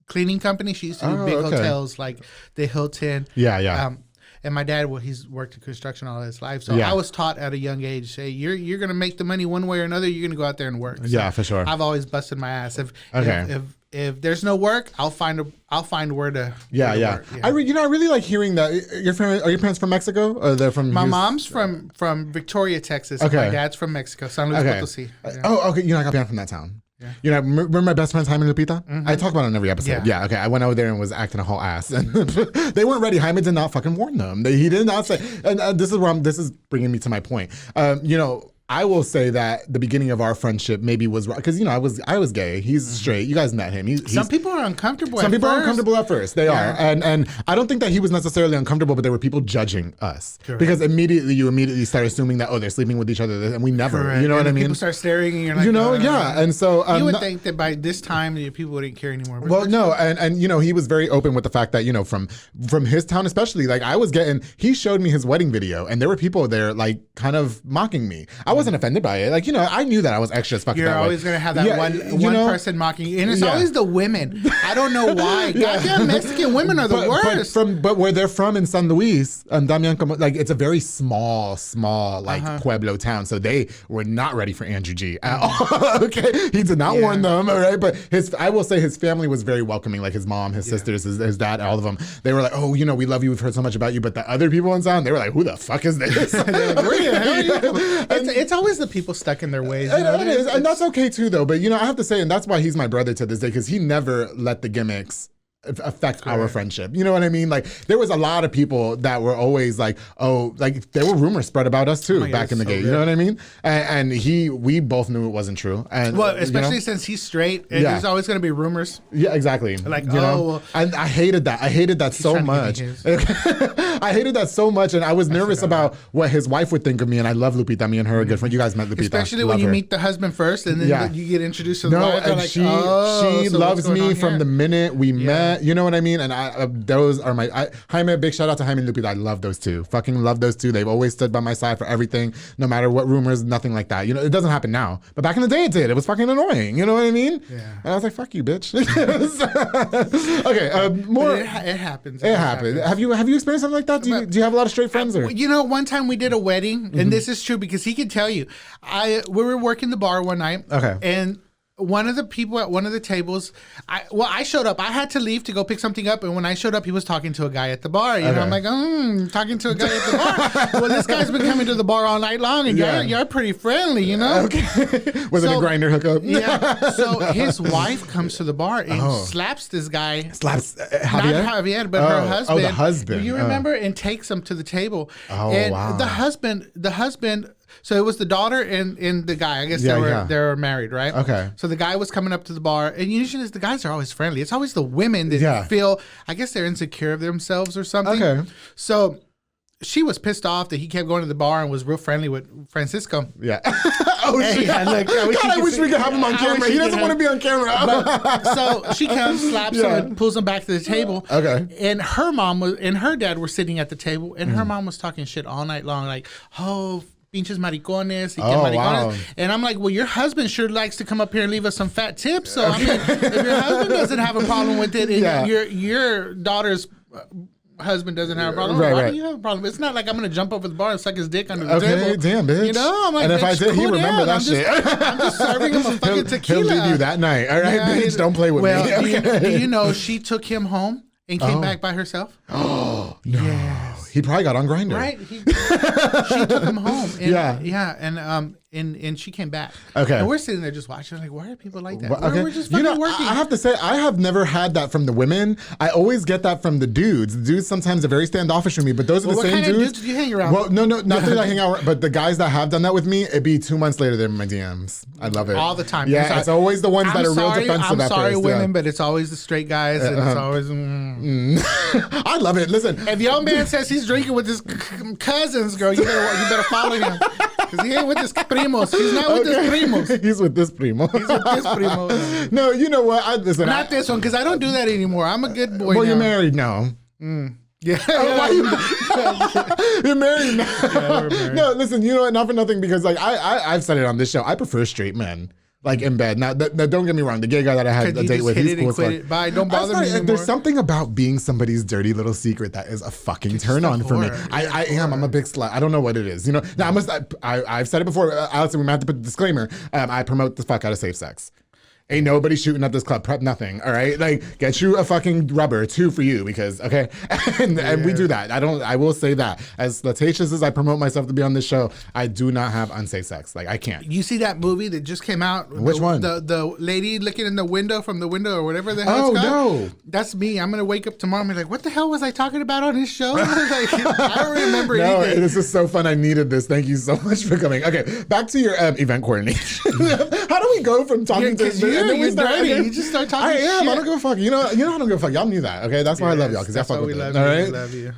cleaning company. She used to do big hotels like the Hilton. Yeah. And my dad, he's worked in construction all his life. So I was taught at a young age, say, you're going to make the money one way or another. You're going to go out there and work. So for sure. I've always busted my ass. If there's no work, I'll find where to. Work. Yeah. I really like hearing that. Are your parents from Mexico? Or they're from? My mom's from Victoria, Texas. Okay. My dad's from Mexico, San Luis Potosí. Yeah. Oh, okay. I got parents from that town. Yeah. Remember my best friend Jaime and Lupita? I talk about it in every episode. Yeah. Okay. I went over there and was acting a whole ass, and they weren't ready. Jaime did not fucking warn them. He did not say. And this is bringing me to my point. I will say that the beginning of our friendship maybe was because I was gay. He's straight. You guys met him. Some people are uncomfortable. Some people first. are uncomfortable at first. They are, and I don't think that he was necessarily uncomfortable, but there were people judging us because you start assuming that they're sleeping with each other, and we never. Correct. You know what I mean? People start staring, and you're like, yeah. And so you would think that by this time people wouldn't care anymore. Well, no, and he was very open with the fact that from his town especially, like he showed me his wedding video, and there were people there like kind of mocking me. I wasn't offended by it. Like I knew that I was extra as fuck. You're always gonna have that one person mocking you, and it's always the women. I don't know why. Goddamn Mexican women are the worst. But where they're from in San Luis and Damian, like it's a very small like pueblo town, so they were not ready for Andrew G at all. Okay, he did not warn them. All right, but I will say his family was very welcoming. Like his mom, his sisters, his dad, all of them. They were like, oh, we love you. We've heard so much about you. But the other people in town, they were like, who the fuck is this? It's always the people stuck in their ways. It is, and that's okay too, though. But I have to say, and that's why he's my brother to this day, because he never let the gimmicks affect our friendship. You know what I mean? Like there was a lot of people that were always like, there were rumors spread about us too back in the day. You know what I mean? And we both knew it wasn't true. And especially since he's straight, and there's always going to be rumors. Yeah, exactly. Like and I hated that so much. I hated that so much, and I was nervous about what his wife would think of me. And I love Lupita. Me and her are good friends. You guys met Lupita, especially when you meet the husband first, and then you get introduced to the wife. And like, she loves me from the minute we met. You know what I mean? And those are Jaime, big shout out to Jaime and Lupita. I love those two. Fucking love those two. They've always stood by my side for everything, no matter what rumors, nothing like that. It doesn't happen now. But back in the day it did. It was fucking annoying. You know what I mean? Yeah. And I was like, fuck you, bitch. Okay, more. It happens. It happens. Have you experienced something like that? Do you have a lot of straight friends? Or? One time we did a wedding, and this is true because he can tell you. We were working the bar one night. Okay. And one of the people at one of the tables, I showed up. I had to leave to go pick something up, and when I showed up, he was talking to a guy at the bar. You know, I'm like, talking to a guy at the bar. Well, this guy's been coming to the bar all night long, and you're pretty friendly, you know? Okay. Was it a grinder hookup? Yeah. So his wife comes to the bar and slaps this guy. Slaps Javier? Not Javier, but her husband. Oh, the husband. You remember? And takes him to the table. Oh, and wow. the husband. So it was the daughter and the guy. I guess they were married, right? Okay. So the guy was coming up to the bar, and usually the guys are always friendly. It's always the women that feel, I guess they're insecure of themselves or something. Okay. So she was pissed off that he kept going to the bar and was real friendly with Francisco. Yeah. Shit. I wish we could have him on camera. He doesn't want to be on camera. So she comes, slaps him, and pulls him back to the table. Okay. And her mom and her dad were sitting at the table, and her mom was talking shit all night long, like, pinches maricones, maricones. Wow. And I'm like, well, your husband sure likes to come up here and leave us some fat tips. So I mean, if your husband doesn't have a problem with it, and your daughter's husband doesn't have a problem, why do you have a problem? It's not like I'm gonna jump over the bar and suck his dick under the table. Damn, bitch. I'm like, and if I did, he remember that shit. I'm just serving him a fucking tequila. He'll leave you that night. All right, bitch, don't play with me. Do you know she took him home and came back by herself? Oh, no. Yes. He probably got on Grindr. Right. She took him home. And, and she came back. Okay. And we're sitting there just watching. Like, why are people like that? Okay. We're just fucking working. I have to say, I have never had that from the women. I always get that from the dudes. The dudes sometimes are very standoffish with me, but those are the same what kind dudes. Of dudes do you hang around? Well, no, not that I hang out, but the guys that have done that with me, it'd be 2 months later they're in my DMs. I love it. All the time. Yeah, it's always the ones that are real defensive I'm sorry, first, women, but it's always the straight guys, and it's always. I love it. Listen, if your man says he's drinking with his cousins, girl, you better follow him. Because he ain't with his primos. He's not with his primos. He's with this primo. He's with this primo. No, you know what? Not this one, because I don't do that anymore. I'm a good boy now. Well, you're married now. Yeah. You're married now. Yeah, we're married. No, listen, you know what? Not for nothing, because like I've said it on this show. I prefer straight men. Like in bed. Now, don't get me wrong. The gay guy that I had a date with, he's cool as fuck. Bye. Don't bother me anymore. There's something about being somebody's dirty little secret that is a fucking turn on for me. I am. I'm a big slut. I don't know what it is. You know. Now I've said it before. Alex, we might have to put a disclaimer. I promote the fuck out of safe sex. Ain't nobody shooting at this club. Prep nothing. All right. Like, get you a fucking rubber, 2 for you, because, okay. And we do that. I will say that. As flirtatious as I promote myself to be on this show, I do not have unsafe sex. Like, I can't. You see that movie that just came out? Which one? The lady looking in the window from the window or whatever the hell it's called? No. That's me. I'm going to wake up tomorrow and be like, what the hell was I talking about on this show? Like, I don't remember anything. This is so fun. I needed this. Thank you so much for coming. Okay. Back to your event coordination. How do we go from talking to you're dirty. You just start talking shit. I don't give a fuck. You know I don't give a fuck. Y'all knew that. Okay. That's why I love y'all, because y'all fuck with it. All right. We love you.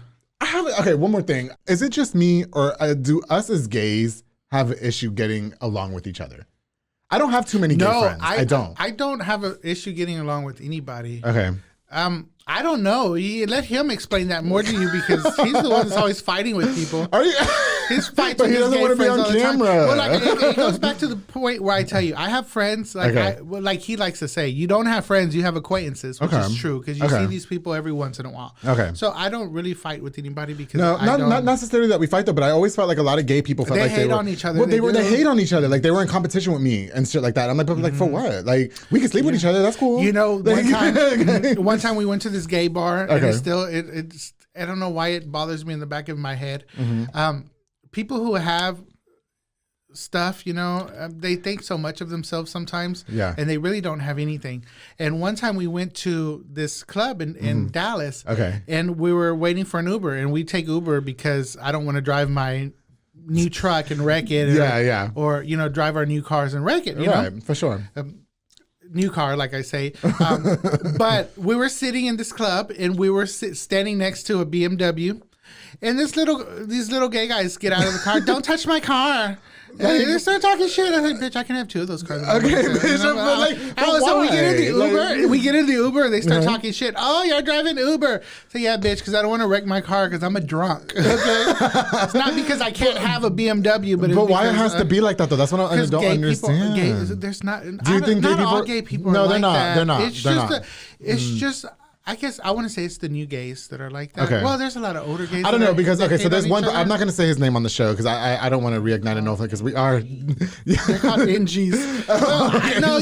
Okay, one more thing. Is it just me, or do us as gays have an issue getting along with each other? I don't have too many gay friends. I don't. I don't have an issue getting along with anybody. Okay. I don't know. Let him explain that more to you, because he's the one that's always fighting with people. Are you? His fights but with he doesn't want to be on camera. Well, like, it goes back to the point where I tell you, I have friends. Like, like he likes to say, you don't have friends, you have acquaintances, which is true, because you see these people every once in a while. Okay. So I don't really fight with anybody, because not necessarily that we fight though, but I always felt like a lot of gay people felt like they hate on each other. Well, they hate on each other. Like, they were in competition with me and shit like that. I'm like, but like, for what? Like, we can sleep with each other. That's cool. You know, one time we went to this gay bar, and it's I don't know why it bothers me in the back of my head. People who have stuff, they think so much of themselves sometimes, and they really don't have anything. And one time we went to this club in Dallas, and we were waiting for an Uber, and we take Uber because I don't want to drive my new truck and wreck it, or drive our new cars and wreck it. You know? For sure. New car, like I say. But we were sitting in this club, and we were standing next to a BMW. And these little gay guys get out of the car. Don't touch my car. And they start talking shit. I was like, bitch, I can have 2 of those cars. Okay, bitch. So we get in the Uber. We get in the Uber. And they start talking shit. Oh, you're driving Uber. So yeah, bitch, because I don't want to wreck my car because I'm a drunk. Okay, it's not because I can't have a BMW, but why it has to be like that though? That's what I don't understand. There's not. Do you think not all gay people? No, are they're like not. That. They're not. It's just. I guess I want to say it's the new gays that are like that. Okay. Well, there's a lot of older gays. I don't know, because so there's one. I'm not going to say his name on the show because I don't want to reignite an old thing, because we are. They're called NGs. No,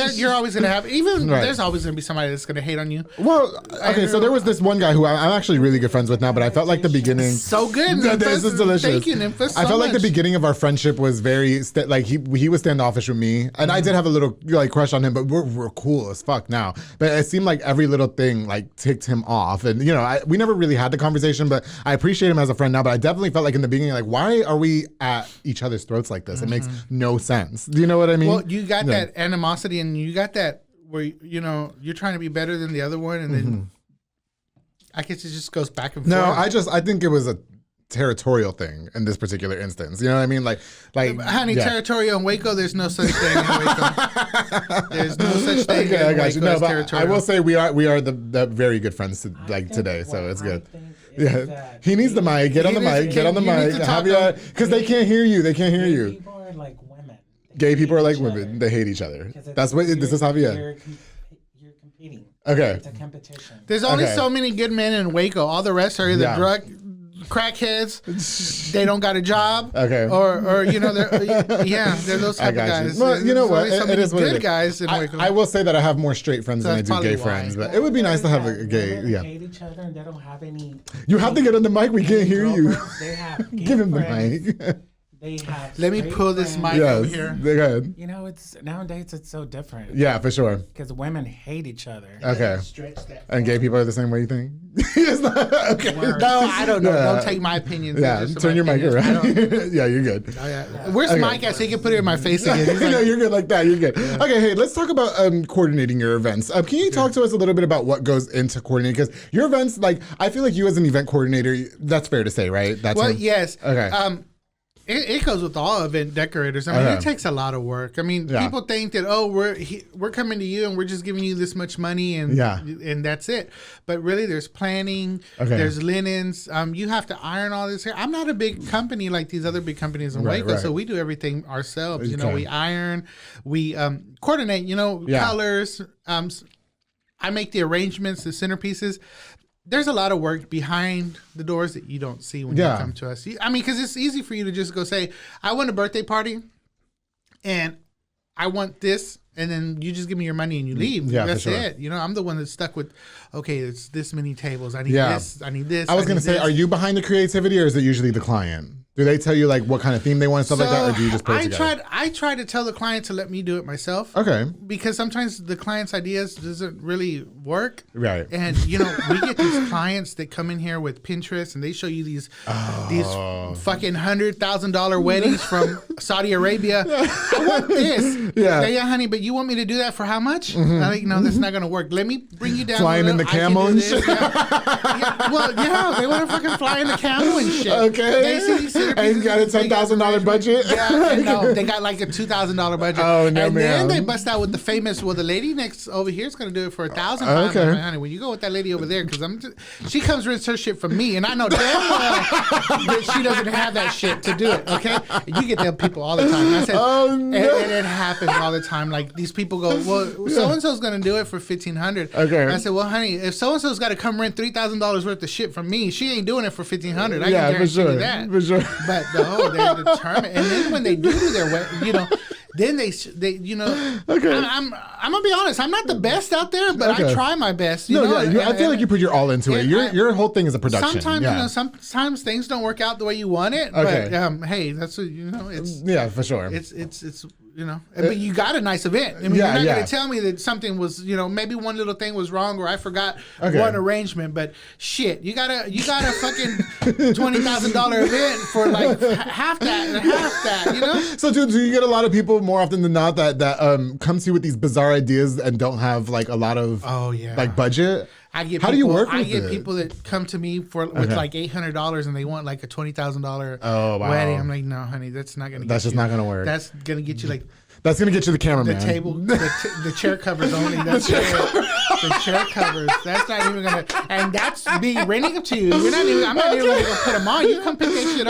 you're always going to have there's always going to be somebody that's going to hate on you. Well, okay, so there was this one guy who I'm actually really good friends with now, but I felt like the beginning. So good. This is delicious. Thank you, Nympha, so I felt much. like the beginning of our friendship was very like he was standoffish with me, and I did have a little crush on him, but we're cool as fuck now. But it seemed like every little thing like ticked him off, and we never really had the conversation, but I appreciate him as a friend now. But I definitely felt like in the beginning, like, why are we at each other's throats like this? It makes no sense. Do you know what I mean? Well, you got that animosity, and you got that where you're trying to be better than the other one, and then I guess it just goes back and forth. No, I think it was a territorial thing in this particular instance. You know what I mean? Like honey, territorial in Waco, there's no such thing in Waco. There's no such thing in Waco as territorial. I will say we are the very good friends today, so it's good. Yeah, he needs the mic. Get on the mic. Get on the mic, Javier, because they can't hear you. They can't hear you. People are like women. Gay people are like women. They hate each other. That's what this is, Javier. You're competing. Okay. It's a competition. There's only so many good men in Waco. All the rest are either drug crackheads, they don't got a job, or they're those type of guys. Well, you know what? It is what good guys in Waco. I will say that I have more straight friends than I do gay friends, but it would be nice to have a gay. They hate each other and they don't have any. You have to get on the mic. We can't hear you. They have give him the mic. They have. Let me pull this mic over here. Go ahead. It's nowadays it's so different. Yeah, for sure. Because women hate each other. Okay. And gay people are the same way, you think? Okay. No, I don't know. Don't take my opinion. Yeah, turn your mic around. Yeah, you're good. Where's Mike at so he can put it in my face again? No, you're good like that. You're good. Yeah. Okay, hey, let's talk about coordinating your events. Can you talk to us a little bit about what goes into coordinating? Because your events, like, I feel like you as an event coordinator, that's fair to say, right? Yes. Okay. It goes with all event decorators. I mean, it takes a lot of work. I mean, people think that we're coming to you and we're just giving you this much money and that's it. But really, there's planning. There's linens. You have to iron all this here. I'm not a big company like these other big companies in Waco, so we do everything ourselves. We iron, we coordinate. Colors. I make the arrangements, the centerpieces. There's a lot of work behind the doors that you don't see when you come to us. I mean, because it's easy for you to just go say, I want a birthday party and I want this and then you just give me your money and you leave. Yeah, that's for sure. it. You know, I'm the one that's stuck with, okay, it's this many tables. I need this. I need this. I was gonna say, are you behind the creativity, or is it usually the client? Do they tell you like what kind of theme they want and stuff like that, or do you just put it together? I try to tell the client to let me do it myself. Okay. Because sometimes the client's ideas doesn't really work. Right. And you know, we get these clients that come in here with Pinterest and they show you these fucking $100,000 weddings from Saudi Arabia. I want this. Yeah, honey, but you want me to do that for how much? I'm like, no, that's not gonna work. Let me bring you down. Flying in the camel and shit. Well, yeah, they want to fucking fly in the camel and shit. Okay. They see these and you got a $10,000 budget? Yeah, and no, they got like a $2,000 budget. Oh, no, and man. then they bust out with the famous, well, the lady next over here is going to do it for $1,000. Okay. Like, honey, when you go with that lady over there, because she comes rinse her shit from me, and I know damn well that she doesn't have that shit to do it, okay? You get them people all the time. And I said, and it happens all the time. Like, these people go, well, so-and-so's going to do it for $1,500. Okay. And I said, well, honey, if so-and-so's got to come rent $3,000 worth of shit from me, she ain't doing it for $1,500. I can guarantee you that. For sure. But they're determined, and then when they do their way, you know, then they you know, okay. I'm gonna be honest, I'm not the best out there, but I try my best. You know? I feel like you put your all into it. Your whole thing is a production. Sometimes you know, sometimes things don't work out the way you want it. Okay. But hey, that's you know, it's for sure. It's you know, but you got a nice event. I mean, you're not going to tell me that something was, you know, maybe one little thing was wrong or I forgot one arrangement, but shit, you got a fucking $20,000 event for like half that, you know? So do you get a lot of people more often than not that come to you with these bizarre ideas and don't have like a lot of like budget? I get How people, do you work with I get people that come to me with like $800 and they want like a $20,000 wedding. I'm like, no, honey, that's not gonna. That's just not gonna work. That's gonna get you like. That's gonna get you the cameraman. The table, the chair covers only. That's the chair covers. That's not even gonna. And that's me renting them to you. You're not even. I'm not even gonna go put them on. You come pick that shit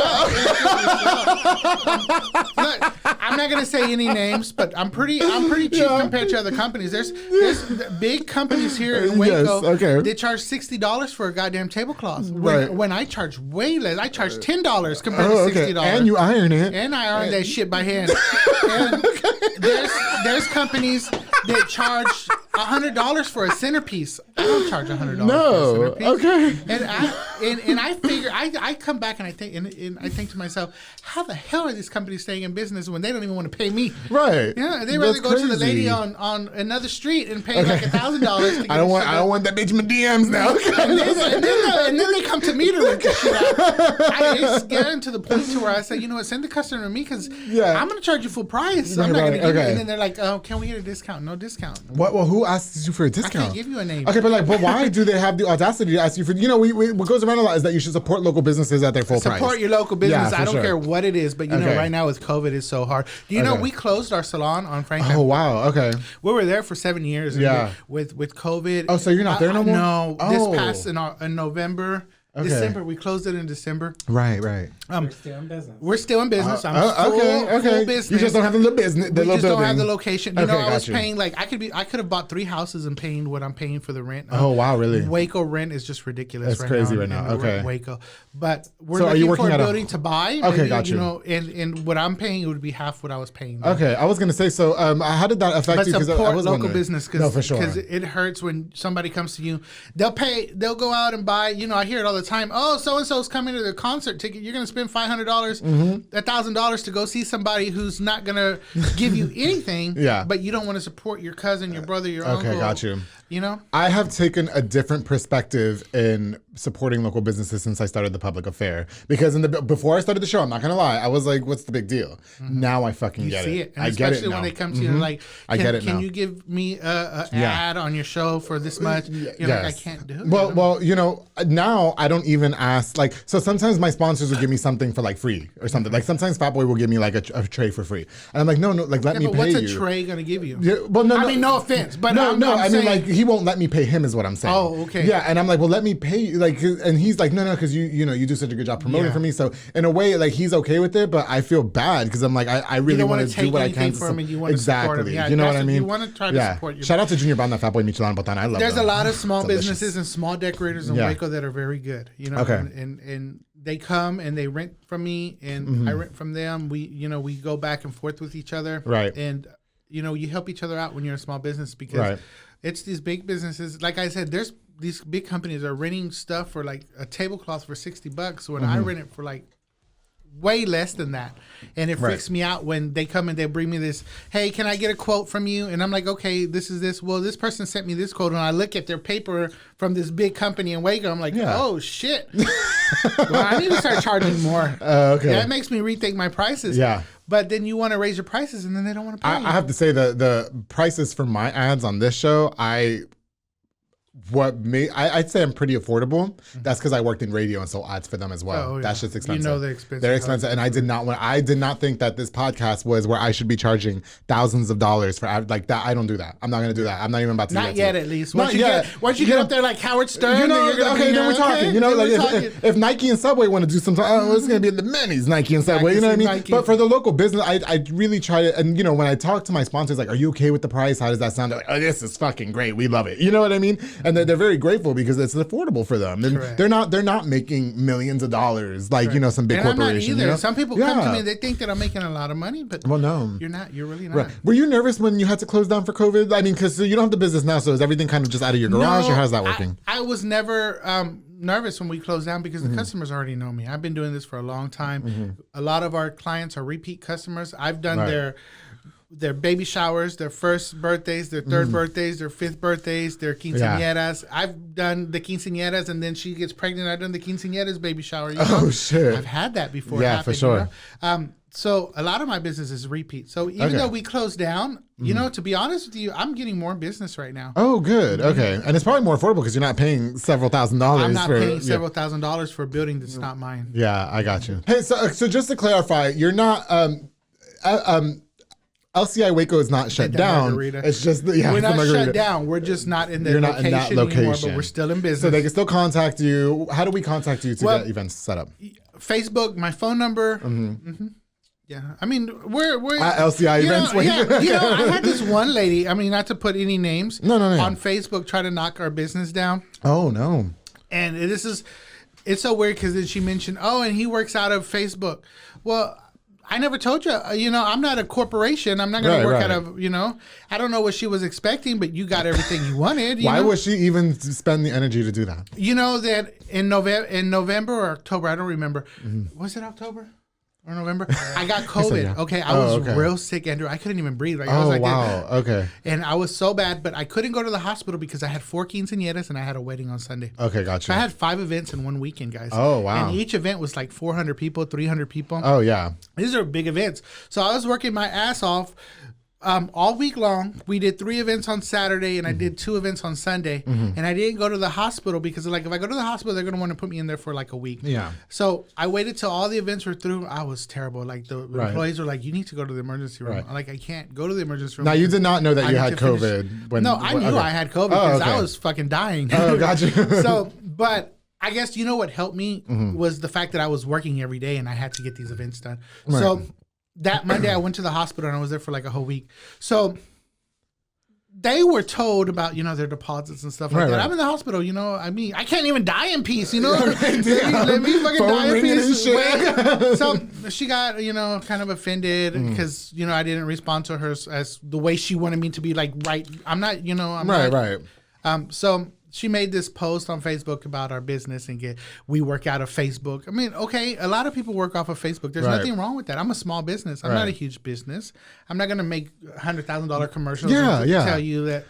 up. Look, I'm not gonna say any names, but I'm pretty cheap compared to other companies. There's big companies here in Waco that charge $60 for a goddamn tablecloth. When I charge way less. I charge $10 compared to $60. And you iron it. And I iron that shit by hand. And there's companies that charge $100 for a centerpiece. I don't charge $100 for a centerpiece. Okay. And I figure I come back and I think to myself, how the hell are these companies staying in business when they don't even want to pay me? Right. Yeah, they rather go to the lady on another street and pay like $1,000. I don't want that bitch in my DMs now. and then they come to me to rent the shit out. It's getting to the point to where I say, you know what, send the customer to me because I'm going to charge you full price. I'm not going to give you. And then they're like, oh, can we get a discount? No discount. What? Well, who asks you for a discount? I can't give you a name. Okay, but why do they have the audacity to ask you for? You know, what goes around a lot is that you should support local businesses at their full price. Support your local business. I don't care what it is, but you know, right now with COVID, it's so hard. Do you know we closed our salon on Franklin? Oh wow. Okay. We were there for 7 years. With COVID. Oh, so you're not there no more? No. This past in November. Okay. December. We closed it in December. Right. We're still in business. We're still in business. I'm full business. You just don't have the little business. We just don't have the location. You know, I was paying like I could have bought 3 houses and paying what I'm paying for the rent. Oh wow, really? Waco rent is just ridiculous. That's crazy right now. Okay. Waco, but we're looking for a building to buy. Okay, got you. You know, and what I'm paying, it would be half what I was paying. Okay, I was gonna say. So, how did that affect you? But support local wondering. business because it hurts when somebody comes to you. They'll go out and buy. You know, I hear it all the time. Oh, so and so's coming to the concert ticket. You're gonna spend $500, $1,000 to go see somebody who's not gonna give you anything. But you don't want to support your cousin, your brother, your uncle. Okay, got you. You know, I have taken a different perspective in supporting local businesses since I started the public affair. Because before I started the show, I'm not gonna lie, I was like, "What's the big deal?" Now I fucking get it. And I get it. Especially when they come to you like, "Can you give me a ad on your show for this much?" You're like, "I can't do it." Well, you know, now I don't even ask. Like, so sometimes my sponsors will give me something for like free or something. Like sometimes Fat Boy will give me like a tray for free, and I'm like, no, like let me pay you. What's a tray gonna give you? Yeah, well, no, I mean, no offense, but I mean, like he won't let me pay him is what I'm saying. Oh, okay. Yeah, and I'm like, well, let me pay you. Like, and he's like, no, because you know you do such a good job promoting for me. So in a way, like he's okay with it, but I feel bad because I'm like, I really want to do what I can for him, and you want to exactly. support him. Yeah, you know what I mean? You want to try to support your. Shout out to Junior Banda, Fat Boy Michelin Botan. I love. There's a lot of small businesses and small decorators in Waco that are very good. You know, and they come and they rent from me and I rent from them. We go back and forth with each other. Right. And you help each other out when you're a small business because it's these big businesses. Like I said, there's these big companies are renting stuff for like a tablecloth for $60 when I rent it for like way less than that. And it freaks me out when they come and they bring me this, hey, can I get a quote from you? And I'm like, okay, this is this. Well, this person sent me this quote, and I look at their paper from this big company in Waco. I'm like, oh, shit. Well, I need to start charging more. Okay. That makes me rethink my prices. Yeah. But then you want to raise your prices, and then they don't want to pay. I have to say the prices for my ads on this show, I'd say I'm pretty affordable. That's because I worked in radio and sold ads for them as well. That's just expensive. They're expensive. They're expensive, and I did not think that this podcast was where I should be charging thousands of dollars for ad like that. I don't do that. I'm not going to do that. I'm not even about to. Not yet, at least. Once you get up there like Howard Stern, then we're talking. If Nike and Subway want to do something, it's going to be in the minis, Nike and Subway. You know what I mean? Nike. But for the local business, I really try to. And when I talk to my sponsors, like, are you okay with the price? How does that sound? They're like, oh, this is fucking great. We love it. You know what I mean? And they're very grateful because it's affordable for them. And they're not making millions of dollars like some big corporation. I'm not either. Some people come to me, they think that I'm making a lot of money, but no, you're not. You're really not. Were you nervous when you had to close down for COVID? I mean, because you don't have the business now, so is everything kind of just out of your garage, or how's that working? I was never nervous when we closed down because the customers already know me. I've been doing this for a long time. A lot of our clients are repeat customers. I've done their baby showers, their first birthdays, their third birthdays, their fifth birthdays, their quinceañeras. I've done the quinceañeras, and then she gets pregnant. I've done the quinceañeras baby shower. Oh, shit. I've had that before. Yeah, for sure. So a lot of my business is repeat. So even though we closed down, to be honest with you, I'm getting more business right now. Oh, good. Okay. And it's probably more affordable because you're not paying several $1,000s. I'm not paying several $1,000s for a building that's not mine. Yeah, I got you. Hey, so just to clarify, you're not LCI Waco is not shut down. Margarita. It's just we're not shut down. We're just not in that location anymore, but we're still in business. So they can still contact you. How do we contact you to get events set up? Facebook, my phone number. Yeah, I mean we're at LCI Events. I had this one lady. I mean, not to put any names. No. On Facebook, try to knock our business down. Oh no! And it's so weird because then she mentioned, and he works out of Facebook. Well, I never told you, I'm not a corporation. I'm not going to work out of, I don't know what she was expecting, but you got everything you wanted. Why would she even spend the energy to do that? You know that in November or October, I don't remember. Was it October or November? I got COVID. Okay. I was real sick, Andrew. I couldn't even breathe. I was like, wow. Okay. And I was so bad, but I couldn't go to the hospital because I had 4 quinceañeras and I had a wedding on Sunday. Okay, gotcha. So I had 5 events in one weekend, guys. Oh, wow. And each event was like 400 people, 300 people. Oh, yeah. These are big events. So I was working my ass off all week long. We did 3 events on Saturday and I did 2 events on Sunday. And I didn't go to the hospital because if I go to the hospital, they're going to want to put me in there for like a week. Yeah. So I waited till all the events were through. I was terrible. Like the employees were like, you need to go to the emergency room. I'm like, I can't go to the emergency room. Now you did not know that you had COVID. No, I knew I had COVID because I was fucking dying. Oh, gotcha. So, but I guess what helped me was the fact that I was working every day and I had to get these events done. Right. So that Monday I went to the hospital and I was there for like a whole week. So they were told about, their deposits and stuff like that. Right. I'm in the hospital, I mean, I can't even die in peace, let me fucking die in peace. So she got, kind of offended because, I didn't respond to her as the way she wanted me to be like, right. I'm not, Right. So she made this post on Facebook about our business and we work out of Facebook. I mean, okay, a lot of people work off of Facebook. There's nothing wrong with that. I'm a small business. I'm not a huge business. I'm not going to make $100,000 commercials to tell you that,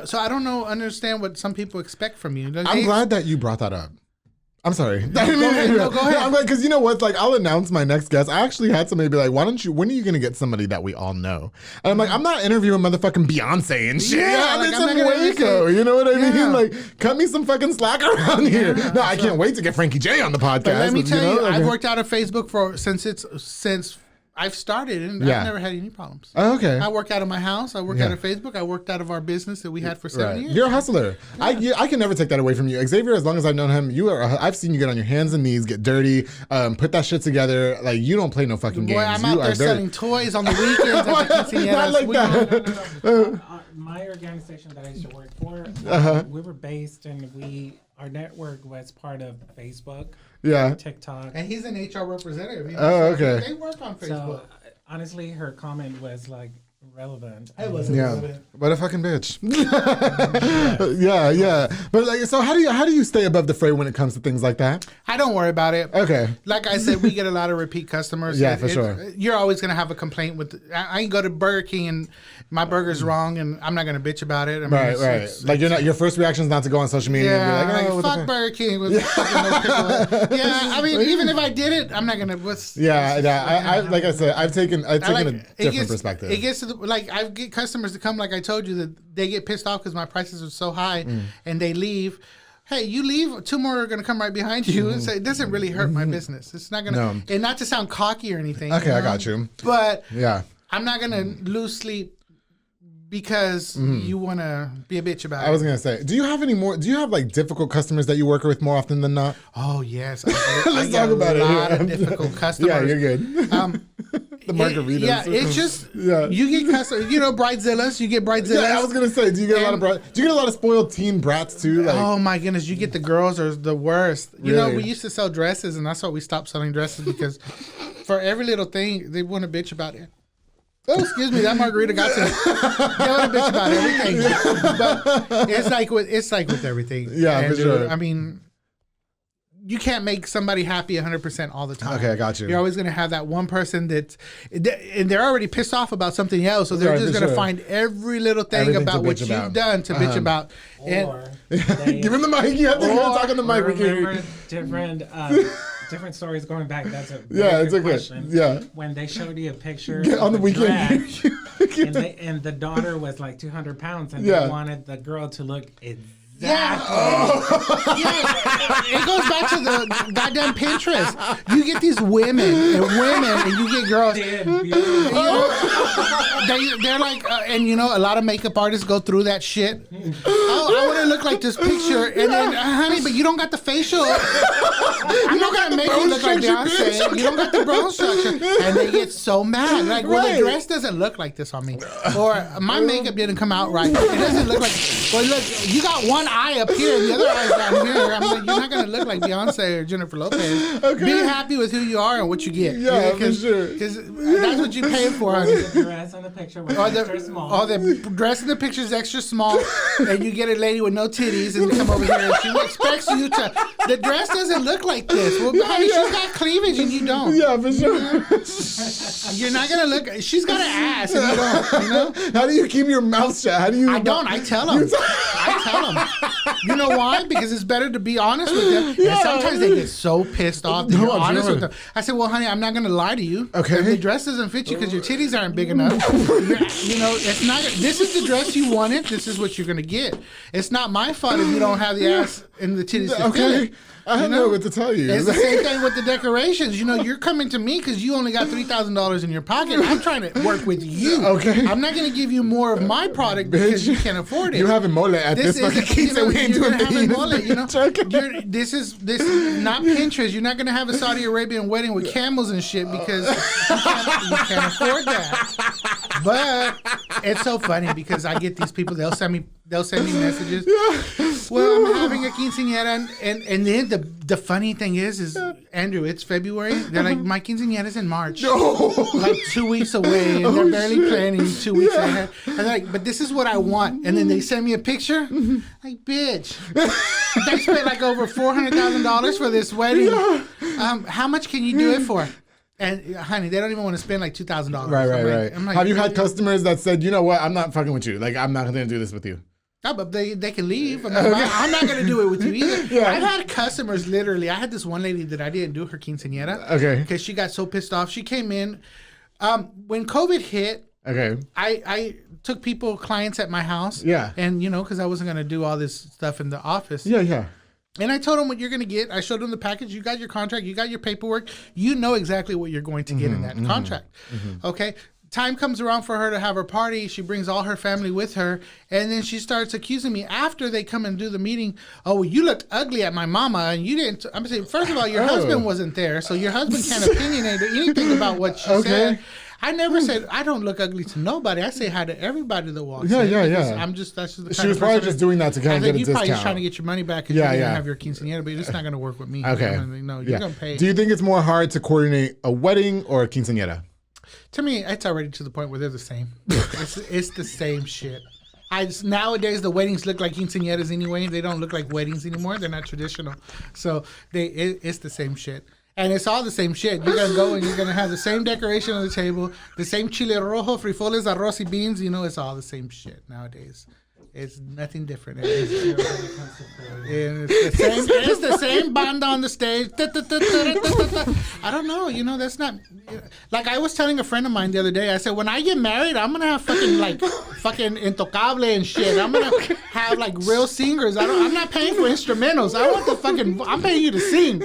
so I don't understand what some people expect from you. I'm glad that you brought that up. I'm sorry. Go ahead. I'm like, because you know what? Like, I'll announce my next guest. I actually had somebody be like, when are you going to get somebody that we all know? And I'm like, I'm not interviewing motherfucking Beyonce and shit. Yeah, like, I'm in Waco. You know what I mean? Like, cut me some fucking slack around here. No, I can't wait to get Frankie J on the podcast. But let me tell you, I've worked out of Facebook since I've started and I've never had any problems. Oh, okay. I work out of my house. I work out of Facebook. I worked out of our business that we had for 7 years. You're a hustler. Yeah. I can never take that away from you. Xavier, as long as I've known him, I've seen you get on your hands and knees, get dirty, put that shit together. Like, you don't play no fucking games. I'm out there selling toys on the weekends at the quinceañeras. Not like that. My organization that I used to work for, we were based and our network was part of Facebook, TikTok. And he's an HR representative. Okay. They work on Facebook. So, honestly, her comment was like relevant. It wasn't relevant. What a fucking bitch. yeah. But like, so how do you stay above the fray when it comes to things like that? I don't worry about it. Okay. Like I said, we get a lot of repeat customers. Yeah, for sure. You're always gonna have a complaint with. I can go to Burger King and my burger's wrong, and I'm not gonna bitch about it. I mean, right. Like your first reaction is not to go on social media and be like, oh, fuck Burger King with fucking no pickle. Yeah, I mean, even if I did it, I'm not gonna. I like I said, I've taken a different perspective. It gets to like I get customers to come, like I told you, that they get pissed off because my prices are so high, and they leave. Hey, you leave, 2 more are going to come right behind you. So it doesn't really hurt my business. It's not going to, and not to sound cocky or anything. Okay, I got you. But yeah, I'm not going to lose sleep because you want to be a bitch about it. I was going to say, do you have like difficult customers that you work with more often than not? Oh, yes. Let's talk about it. A lot of difficult customers. Yeah, you're good. The margaritas. It's just you get customers. Bridezillas. You get bridezillas. Yeah, I was gonna say, do you get a lot of spoiled teen brats too? Like, oh my goodness, you get the girls are the worst. Really? We used to sell dresses, and that's why we stopped selling dresses because for every little thing they want to bitch about it. Oh, excuse me, that margarita got to. They want to bitch about everything, but it's like with everything. Yeah, and, for sure. I mean, you can't make somebody happy 100% all the time. Okay, I got you. You're always going to have that one person and they're already pissed off about something else, so they're just going to find every little thing about what you've done to bitch about. Or give him the mic. You have to talk on the mic. Remember different stories going back. That's a it's good okay. question. Yeah. When they showed you a picture on the weekend, and the daughter was like 200 pounds, and they wanted the girl to look exactly. It goes back to the goddamn Pinterest. You get these women, and you get girls. They're like, a lot of makeup artists go through that shit. Oh, I want to look like this picture, and then, honey, but you don't got the facial. I'm not gonna make you look like Beyonce. You don't got the bone structure, and they get so mad. Like, well, the dress doesn't look like this on me, or my makeup didn't come out right. It doesn't look like. Well, look, you got one eye up here, and the other eye's down here. I'm like, you're not gonna look like Beyonce or Jennifer Lopez. Okay. Be happy with who you are and what you get. Yeah, for sure. Because that's what you're paying for. The dress on the picture was extra small. Or the dress in the picture is extra small, and you get a lady with no titties, and you come over here, and she expects you to. The dress doesn't look like this. Well, honey, she's got cleavage, and you don't. Yeah, for sure. You're not gonna look. She's got an ass, and you don't. You know. How do you keep your mouth shut? How do you? I don't. I tell them. I tell them. You know why? Because it's better to be honest with them. Yeah. And sometimes they get so pissed off that you're honest with them. I said, well, honey, I'm not going to lie to you. Okay. If the dress doesn't fit you because your titties aren't big enough, it's not. This is the dress you wanted. This is what you're going to get. It's not my fault if you don't have the ass and the titties to fit it. I don't know what to tell you. It's the same thing with the decorations. You're coming to me because you only got $3,000 in your pocket. I'm trying to work with you. Okay. I'm not going to give you more of my product because you can't afford it. You're having mole at this fucking quince, and we ain't doing mole. This is not Pinterest. You're not going to have a Saudi Arabian wedding with camels and shit because you can't afford that. But it's so funny because I get these people. They'll send me messages. Well, I'm having a quinceañera, and then the funny thing is Andrew, it's February. They're like, my quinceañera's in March. No. Like 2 weeks away, and they're barely planning 2 weeks ahead. I'm like, but this is what I want. And then they send me a picture. Like, bitch. They spent like over $400,000 for this wedding. How much can you do it for? And honey, they don't even want to spend like $2,000. Right. I'm like, have you had customers that said, you know what, I'm not fucking with you. Like, I'm not going to do this with you. No, but they can leave. I'm not going to do it with you either. Yeah. I've had customers literally. I had this one lady that I didn't do her quinceañera. Okay. Because she got so pissed off. She came in. When COVID hit, okay, I took clients at my house. Yeah. And, because I wasn't going to do all this stuff in the office. Yeah. And I told them what you're going to get. I showed them the package. You got your contract. You got your paperwork. You know exactly what you're going to get in that contract. Okay. Time comes around for her to have her party. She brings all her family with her. And then she starts accusing me after they come and do the meeting. Oh, well, you looked ugly at my mama. And you didn't. I'm saying, first of all, your husband wasn't there. So your husband can't opinionate anything about what she said. I never said I don't look ugly to nobody. I say hi to everybody that walks in. Yeah. That's just the kind she was probably just doing that to kind of get a discount. You probably just trying to get your money back because you didn't have your quinceañera, but it's not going to work with me. Okay. No, you're going to pay. Do you think it's more hard to coordinate a wedding or a quinceañera? To me, it's already to the point where they're the same. It's the same shit. Nowadays, the weddings look like quinceañeras anyway. They don't look like weddings anymore. They're not traditional. So it's the same shit. And it's all the same shit. You're going to go and you're going to have the same decoration on the table, the same chile rojo, frijoles, arroz y beans. You know, it's all the same shit nowadays. It's nothing different. It's the same band on the stage. I don't know. You know, that's not... Like, I was telling a friend of mine the other day, I said, when I get married, I'm going to have fucking Intocable and shit. I'm going to have, like, real singers. I'm not paying for instrumentals. I'm paying you to sing.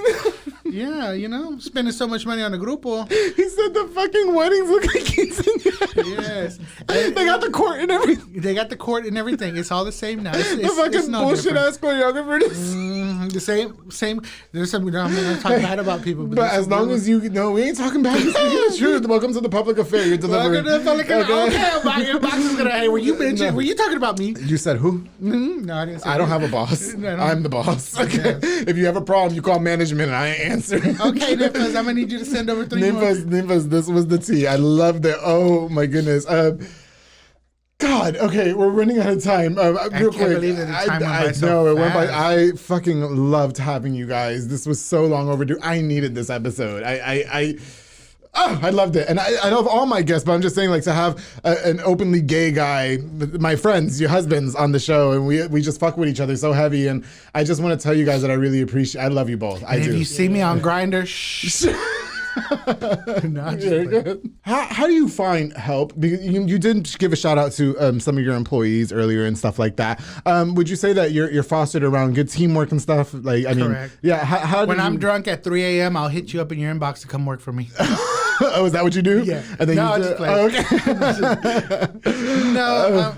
Yeah, you know, spending so much money on a grupo. He said the fucking weddings look like quinceañeras. Yes. They got the court and everything. It's all the same now. The fucking bullshit ass choreographer. The same. There's some. I'm not going to talk bad about people. But as long as you know, we ain't talking bad. We're speaking the truth. Welcome to the public affair. You're delivering. Okay, your box is gonna. Hey, were you bitching? Were you talking about me? You said who? No, I didn't say I don't have a boss. I'm the boss. Okay. Yes. If you have a problem, you call management and I ain't answering. Okay, Nymphas, I'm gonna need you to send over 3 more. Nymphas, this was the tea. I loved it. Oh my goodness. God, okay, we're running out of time. Real quick, can't believe that the time went by so know it went by. fast. I fucking loved having you guys. This was so long overdue. I needed this episode. I loved it. And I love all my guests, but I'm just saying, like, to have an openly gay guy, my friends, your husbands on the show, and we just fuck with each other so heavy. And I just want to tell you guys that I really appreciate. I love you both. I do. If you see me on Grindr, shh. No, how do you find help? Because you did give a shout out to some of your employees earlier and stuff like that. Would you say that you're fostered around good teamwork and stuff? Like, I mean, correct. Yeah. How when I'm drunk at 3 a.m., I'll hit you up in your inbox to come work for me. Oh, is that what you do? Yeah. And then no, you just play. Oh, okay. No.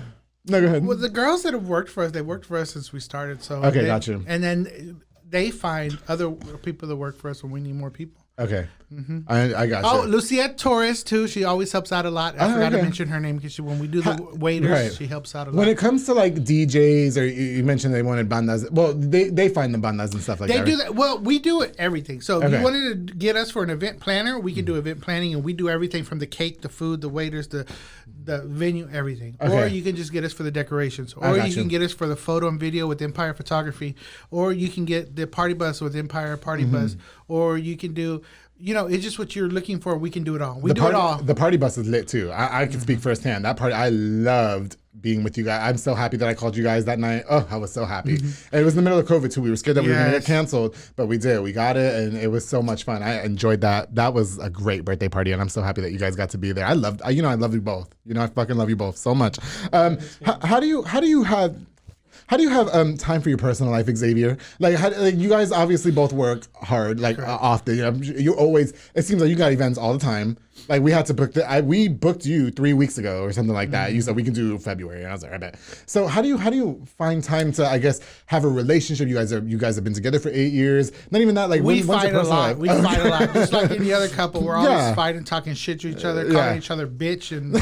No, go ahead. Well, the girls that have worked for us, they worked for us since we started. So okay, got you. And then they find other people that work for us when we need more people. Okay. Mm-hmm. I got you. Oh, Luciette Torres, too. She always helps out a lot. I forgot to mention her name because when we do the waiters, she helps out a lot. When it comes to like DJs, or you mentioned they wanted bandas, well, they find the bandas and stuff like that. They do that. Well, we do everything. So if you wanted to get us for an event planner, we can do event planning, and we do everything from the cake, the food, the waiters, the venue, everything. Okay. Or you can just get us for the decorations. Or you can get us for the photo and video with Empire Photography. Or you can get the party bus with Empire Party Bus. Or you can do... You know, it's just what you're looking for. We can do it all. We do it all. The party bus is lit too. I can speak firsthand. That party, I loved being with you guys. I'm so happy that I called you guys that night. Oh, I was so happy. And it was in the middle of COVID too. We were scared that we were going to get canceled, but we did. We got it, and it was so much fun. I enjoyed that. That was a great birthday party, and I'm so happy that you guys got to be there. I love you both. You know, I fucking love you both so much. How do you have time for your personal life, Xavier? Like you guys obviously both work hard, like often. You know, you always. It seems like you got events all the time. Like we had to book we booked you 3 weeks ago or something like that. You said we can do February, and I was like, I bet. So how do you find time to, I guess, have a relationship? You guys have been together for 8 years. Not even that. Like we fight a lot. We fight a lot. Just like any other couple, we're always fighting, talking shit to each other, calling each other bitch and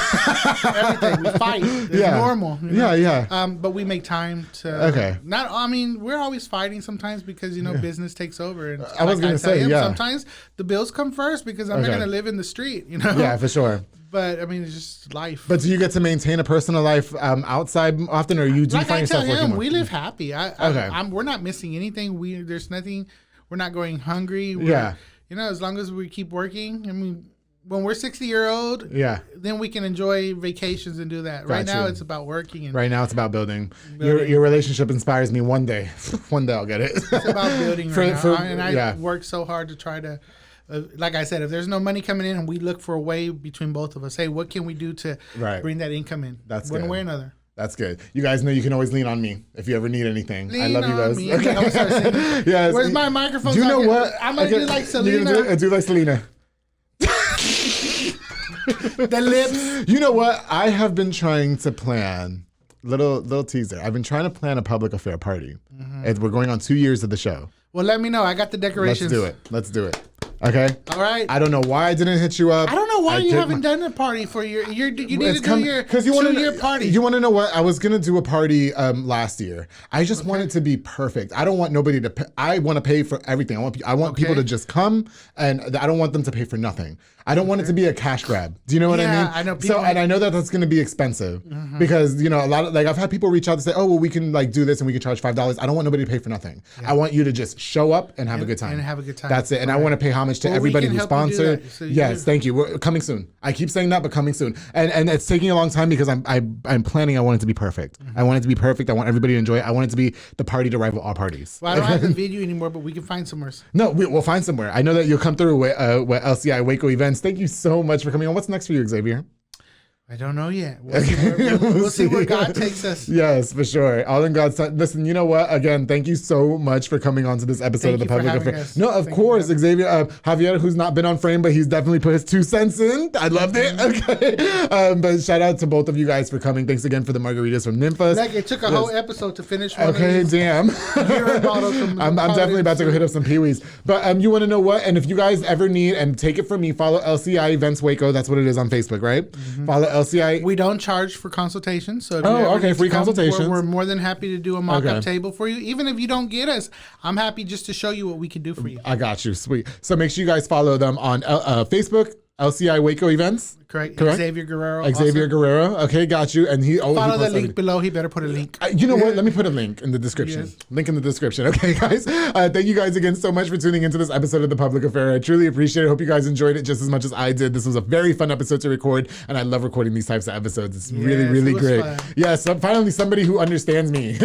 everything. We fight. It's normal. You know? Yeah. But we make time to. Okay. We're always fighting sometimes because business takes over. And I was gonna say sometimes the bills come first because I'm not gonna live in the street. You know? Yeah, for sure. But I mean, it's just life. But do you get to maintain a personal life outside often, or you find yourself working more? We live happy. We're not missing anything. There's nothing. We're not going hungry. As long as we keep working. I mean, when we're 60-year-old, then we can enjoy vacations and do that. Right now, it's about working. And right now, it's about building. Your relationship inspires me. One day I'll get it. It's about building I work so hard to try to. Like I said, if there's no money coming in, and we look for a way between both of us, hey, what can we do to bring that income in? That's one good. way or another. That's good. You guys know you can always lean on me if you ever need anything. Lean I love you guys. Me. Okay. Yes. Where's my microphone? Do you know what? I'm gonna do like Selena. Do like Selena. The lips. You know what? I have been trying to plan. Little teaser. I've been trying to plan a public affair party. And we're going on 2 years of the show. Well, let me know. I got the decorations. Let's do it. Okay. All right. I don't know why I didn't hit you up. I don't know why you haven't done a party for you need to do your 2-year party. You want to know what? I was going to do a party last year. I just want it to be perfect. I don't want nobody to pay. I want to pay for everything. I want people to just come, and I don't want them to pay for nothing. I don't want it to be a cash grab. Do you know what I mean? Yeah, I know people. And I know that that's going to be expensive because, a lot of, I've had people reach out to say, oh, well, we can do this and we can charge $5. I don't want nobody to pay for nothing. Yeah. I want you to just show up and have a good time. That's it. And I want to pay homage to everybody who sponsored. Yes, thank you. We're coming soon. I keep saying that, but coming soon. And it's taking a long time because I'm planning. I want it to be perfect. I want it to be perfect. I want everybody to enjoy it. I want it to be the party to rival all parties. Well, I don't have the video anymore, but we can find somewhere. No, we'll find somewhere. I know that you'll come through with LCI Waco Events. Thank you so much for coming on. What's next for you, Xavier? I don't know yet. We'll see where God takes us. Yes, for sure. All in God's time. Listen, you know what? Again, thank you so much for coming on to this episode of the Public Affair. No, of course, Xavier. Javier, who's not been on frame, but he's definitely put his 2 cents in. I loved it. Okay. But shout out to both of you guys for coming. Thanks again for the margaritas from Nymphas. Like, it took a whole episode to finish one. Okay, damn. I'm definitely about to go hit up some Pee-wees. But you want to know what? And if you guys ever need, and take it from me, follow LCI Events Waco. That's what it is on Facebook, right? Follow LCI. We don't charge for consultations. So free consultations. We're more than happy to do a mock-up table for you. Even if you don't get us, I'm happy just to show you what we can do for you. I got you. Sweet. So make sure you guys follow them on Facebook, LCI Waco Events. Correct. Xavier Guerrero. Guerrero. Okay, got you. And he follow the link below. He better put a link. You know what? Let me put a link in the description. Yes. Link in the description. Okay, guys. Thank you guys again so much for tuning into this episode of The Public Affair. I truly appreciate it. Hope you guys enjoyed it just as much as I did. This was a very fun episode to record, and I love recording these types of episodes. It's really great. Fun. Yes, finally somebody who understands me.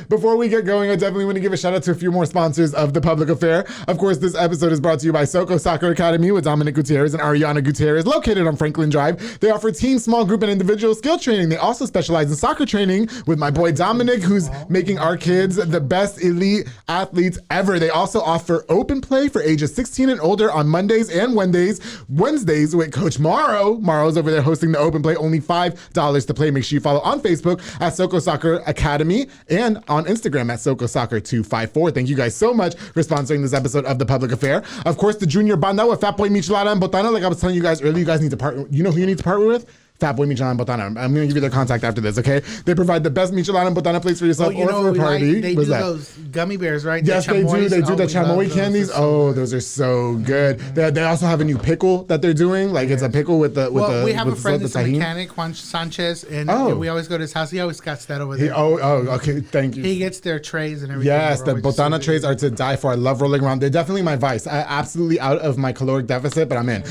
Before we get going, I definitely want to give a shout out to a few more sponsors of The Public Affair. Of course, this episode is brought to you by Soco Soccer Academy with Dominic Gutierrez and Ariana Gutierrez, located on Franklin Drive. They offer team, small group, and individual skill training. They also specialize in soccer training with my boy Dominic, who's making our kids the best elite athletes ever. They also offer open play for ages 16 and older on Mondays and Wednesdays with Coach Morrow. Morrow's over there hosting the open play. Only $5 to play. Make sure you follow on Facebook at Soco Soccer Academy and on Instagram at Soco Soccer 254. Thank you guys so much for sponsoring this episode of The Public Affair. Of course, the Junior Banda with Fat Boy Michelada and Botana. Like I was telling you guys earlier, you guys need to partner. You know who you need to partner with? Fat Boy Michelada and Botana. I'm going to give you their contact after this, okay? They provide the best Michelada and Botana plates for yourself or for a party. They do those gummy bears, right? Yes, they do. They do the chamoy candies. Those are so good. They also have a new pickle that they're doing. Like it's a pickle with the we have a friend that's a mechanic, Juan Sanchez, and we always go to his house. He always got that over there. Okay. Thank you. He gets their trays and everything. Yes, the Botana trays are to die for. I love rolling around. They're definitely my vice. I absolutely out of my caloric deficit, but I'm in.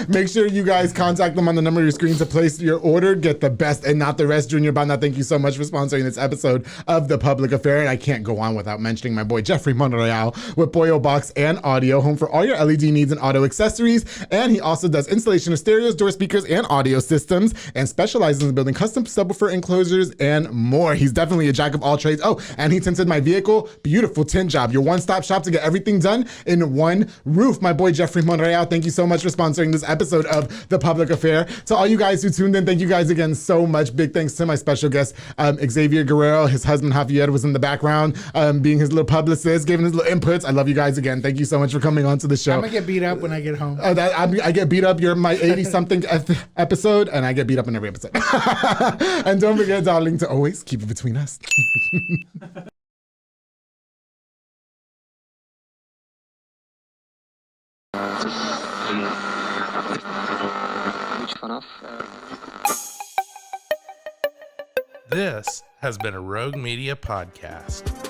Make sure you guys contact them on the number of your screen to place your order. Get the best and not the rest. Junior Banda, thank you so much for sponsoring this episode of The Public Affair. And I can't go on without mentioning my boy Jeffrey Monreal with Pollo Box and Audio, home for all your LED needs and auto accessories. And he also does installation of stereos, door speakers, and audio systems, and specializes in building custom subwoofer enclosures and more. He's definitely a jack of all trades. And he tinted my vehicle. Beautiful tint job. Your one-stop shop to get everything done in one roof. My boy Jeffrey Monreal, thank you so much for sponsoring this episode of The Public Affair. To all you guys who tuned in, thank you guys again so much. Big thanks to my special guest, Xavier Guerrero. His husband, Javier, was in the background, being his little publicist, giving his little inputs. I love you guys again. Thank you so much for coming on to the show. I'm going to get beat up when I get home. I get beat up. You're my 80-something episode, and I get beat up in every episode. And don't forget, darling, to always keep it between us. This has been a Rogue Media podcast.